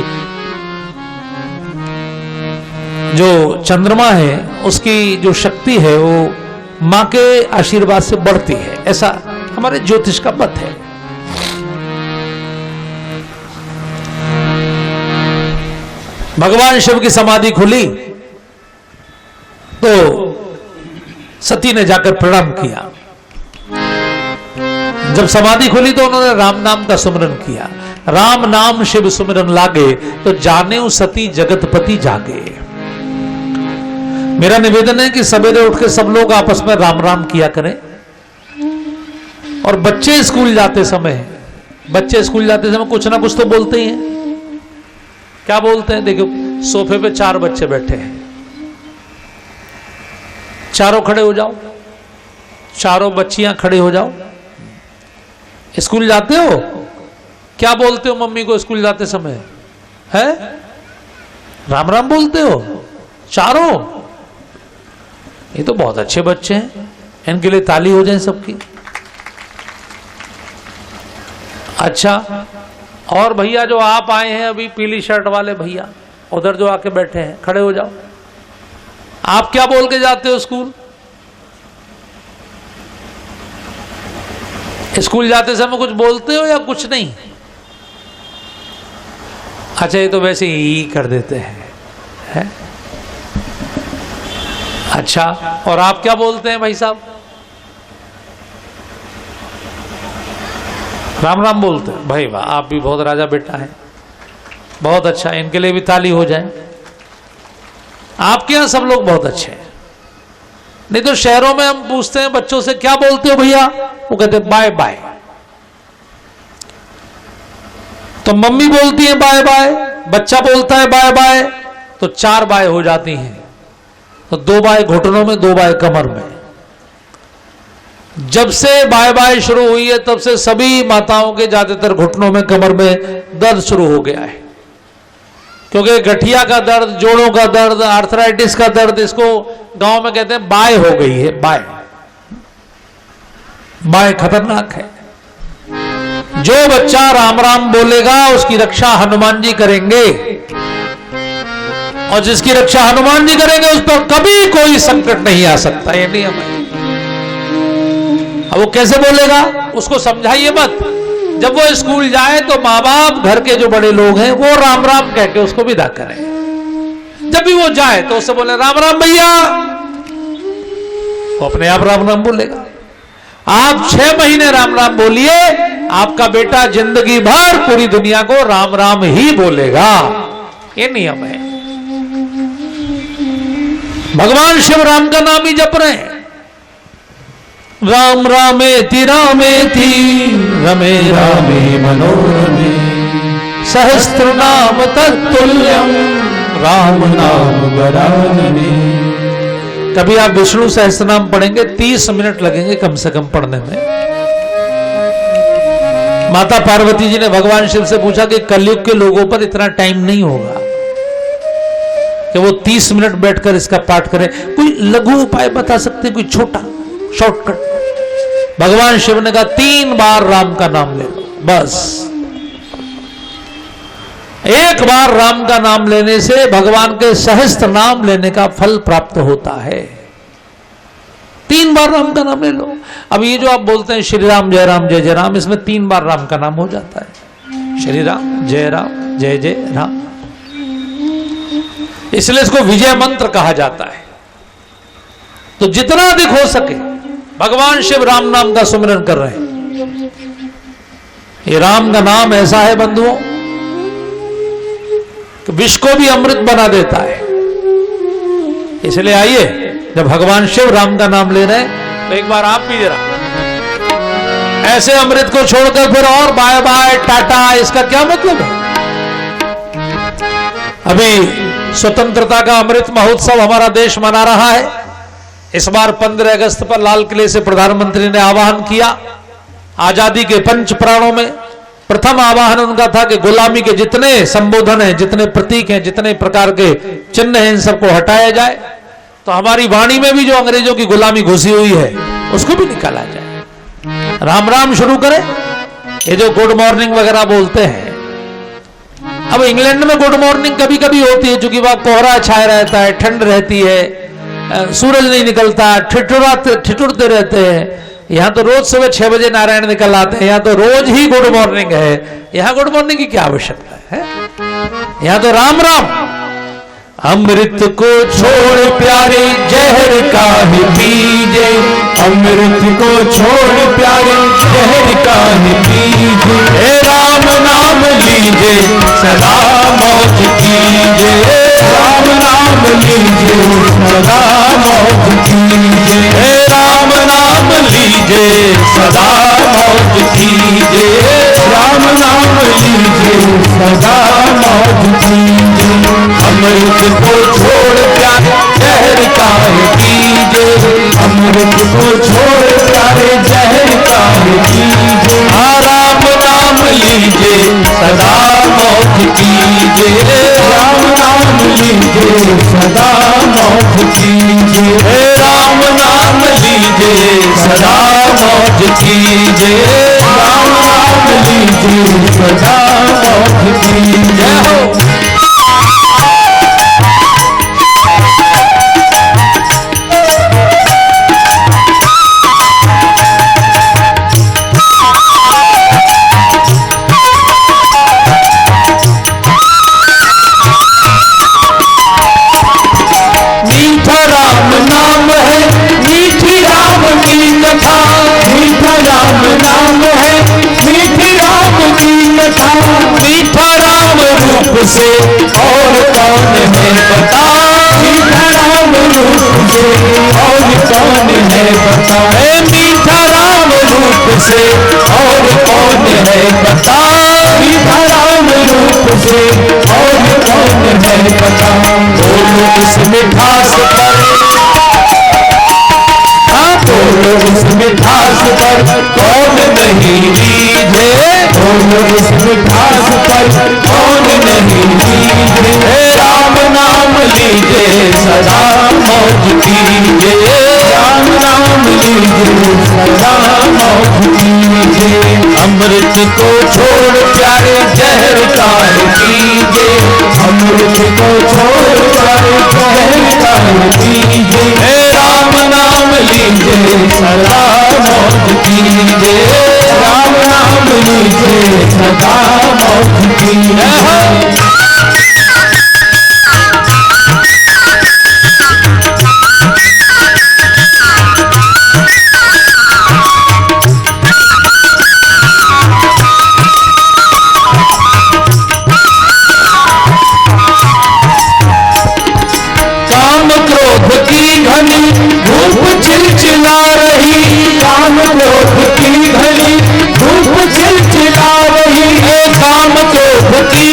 A: जो चंद्रमा है उसकी जो शक्ति है वो मां के आशीर्वाद से बढ़ती है, ऐसा हमारे ज्योतिष का मत है। भगवान शिव की समाधि खुली तो सती ने जाकर प्रणाम किया। जब समाधि खुली तो उन्होंने राम नाम का सुमिरन किया। राम नाम शिव सुमिरन लागे तो जाने सती जगतपति जागे। मेरा निवेदन है कि सवेरे उठ के सब लोग आपस में राम राम किया करें। और बच्चे स्कूल जाते समय कुछ ना कुछ तो बोलते ही हैं। क्या बोलते हैं? देखो सोफे पे 4 बच्चे बैठे हैं, चारों खड़े हो जाओ, चारों बच्चियां खड़े हो जाओ। स्कूल जाते हो, क्या बोलते हो मम्मी को स्कूल जाते समय? है राम राम बोलते हो चारों। ये तो बहुत अच्छे बच्चे हैं, इनके लिए ताली हो जाए सबकी। अच्छा, और भैया जो आप आए हैं अभी, पीली शर्ट वाले भैया उधर जो आके बैठे हैं, खड़े हो जाओ। आप क्या बोल के जाते हो स्कूल? स्कूल जाते समय कुछ बोलते हो या कुछ नहीं? अच्छा, ये तो वैसे ही कर देते हैं, है? अच्छा, और आप क्या बोलते हैं भाई साहब? राम राम बोलते हैं। भाई वाह, आप भी बहुत राजा बेटा है, बहुत अच्छा, इनके लिए भी ताली हो जाए। आपके यहाँ सब लोग बहुत अच्छे हैं। नहीं तो शहरों में हम पूछते हैं बच्चों से क्या बोलते हो भैया, वो कहते हैं बाय बाय। तो मम्मी बोलती है बाय बाय, बच्चा बोलता है बाय बाय, तो 4 बाय हो जाती हैं। तो 2 बाय घुटनों में, 2 बाय कमर में। जब से बाय बाय शुरू हुई है तब से सभी माताओं के ज्यादातर घुटनों में, कमर में दर्द शुरू हो गया है। क्योंकि गठिया का दर्द, जोड़ों का दर्द, आर्थराइटिस का दर्द, इसको गांव में कहते हैं बाय हो गई है। बाय बाय खतरनाक है। जो बच्चा राम राम बोलेगा उसकी रक्षा हनुमान जी करेंगे, और जिसकी रक्षा हनुमान जी करेंगे उस पर कभी कोई संकट नहीं आ सकता। ये नियम है। अब वो कैसे बोलेगा, उसको समझाइए मत। जब वो स्कूल जाए तो माँ बाप, घर के जो बड़े लोग हैं, वो राम राम कह के उसको विदा करें। जब भी वो जाए तो उससे बोले राम राम भैया, वो अपने आप राम राम बोलेगा। आप 6 महीने राम राम बोलिए, आपका बेटा जिंदगी भर पूरी दुनिया को राम राम ही बोलेगा। ये नियम है। भगवान शिव राम का नाम ही जप रहे हैं। राम रामेति रामेति रमे रामे मनोरमे सहस्त्र नाम तत्तुल्यम राम नाम वरानने। कभी आप विष्णु सहस्त्र नाम पढ़ेंगे 30 मिनट लगेंगे कम से कम पढ़ने में। माता पार्वती जी ने भगवान शिव से पूछा कि कलयुग के लोगों पर इतना टाइम नहीं होगा कि वो 30 मिनट बैठकर इसका पाठ करें। कोई लघु उपाय बता सकते, कोई छोटा शॉर्टकट? भगवान शिव ने कहा 3 बार राम का नाम ले लो, बस। 1 बार राम का नाम लेने से भगवान के सहस्त्र नाम लेने का फल प्राप्त होता है। 3 बार राम का नाम ले लो। अब ये जो आप बोलते हैं श्री राम जय राम जय जय राम, इसमें 3 बार राम का नाम हो जाता है। श्री राम जय जय राम, इसलिए इसको विजय मंत्र कहा जाता है। तो जितना अधिक हो सके भगवान शिव राम नाम का सुमिरन कर रहे हैं। ये राम का नाम ऐसा है बंधुओं कि विष को भी अमृत बना देता है। इसलिए आइए, जब भगवान शिव राम का नाम ले रहे हैं तो एक बार आप भी जरा ऐसे अमृत को छोड़कर फिर और बाय बाय टाटा, इसका क्या मतलब है? अभी स्वतंत्रता का अमृत महोत्सव हमारा देश मना रहा है। इस बार 15 अगस्त पर लाल किले से प्रधानमंत्री ने आह्वान किया। आजादी के 5 प्राणों में प्रथम आह्वान उनका था कि गुलामी के जितने संबोधन हैं, जितने प्रतीक हैं, जितने प्रकार के चिन्ह हैं, इन सबको हटाया जाए। तो हमारी वाणी में भी जो अंग्रेजों की गुलामी घुसी हुई है उसको भी निकाला जाए। राम राम शुरू करें। ये जो गुड मॉर्निंग वगैरह बोलते हैं, अब इंग्लैंड में गुड मॉर्निंग कभी कभी होती है, क्योंकि वहां कोहरा छाया रहता है, ठंड रहती है, सूरज नहीं निकलता, ठिठुरते रहते हैं। यहां तो रोज सुबह 6 बजे नारायण निकल आते हैं। यहां तो रोज ही गुड मॉर्निंग है। यहां गुड मॉर्निंग की क्या आवश्यकता है? यहां तो राम राम। अमृत को छोड़ प्यारे जहर का ही पीजे, अमृत को छोड़ प्यारे जहर का ही पीजे, राम नाम लीजे सदा मौज कीजे, राम नाम लीजे सदा मौज कीजे, राम नाम लीजे सदा मौज कीजे, राम नाम लीजे सदा मौज कीजे। अमृत को छोड़ प्यारे जहर का ही पीजे, अमृत को छोड़ प्यारे जहर का ही पीजे, राम नाम लीजे सदा मौज कीजे, राम नाम लीजे सदा मौज कीजे, राम नाम लीजे सदा मौज कीजे, राम नाम लीजे सदा मौज कीजे। मीठा राम की कथा, मीठा राम नाम है, मीठी
B: से और कौन है बता, मीठा राम रूप से और कौन है बता, मीठा राम रूप से और कौन है बता, मीठा राम रूप से और कौन है बता। बोलो इस मिठास पर, बोलो इस मिठास पर कौन नहीं रीझे, बोलो इस मिठास पर कौन नहीं रीझे। राम नाम लीजे सदा मौज कीजे, राम नाम लीजे सदा मौज कीजे। अमृत को छोड़ प्यारे जहर काल कीजे, अमृत को छोड़ प्यारे जहर काल कीजे। राम नाम लीजे सदा मौज कीजे, राम नाम लीजे सदा मौज कीजे। काम क्रोध की घनी धूप चिलचिला रही, काम क्रोध की घनी धूप चिलचिला रही है, काम क्रोध की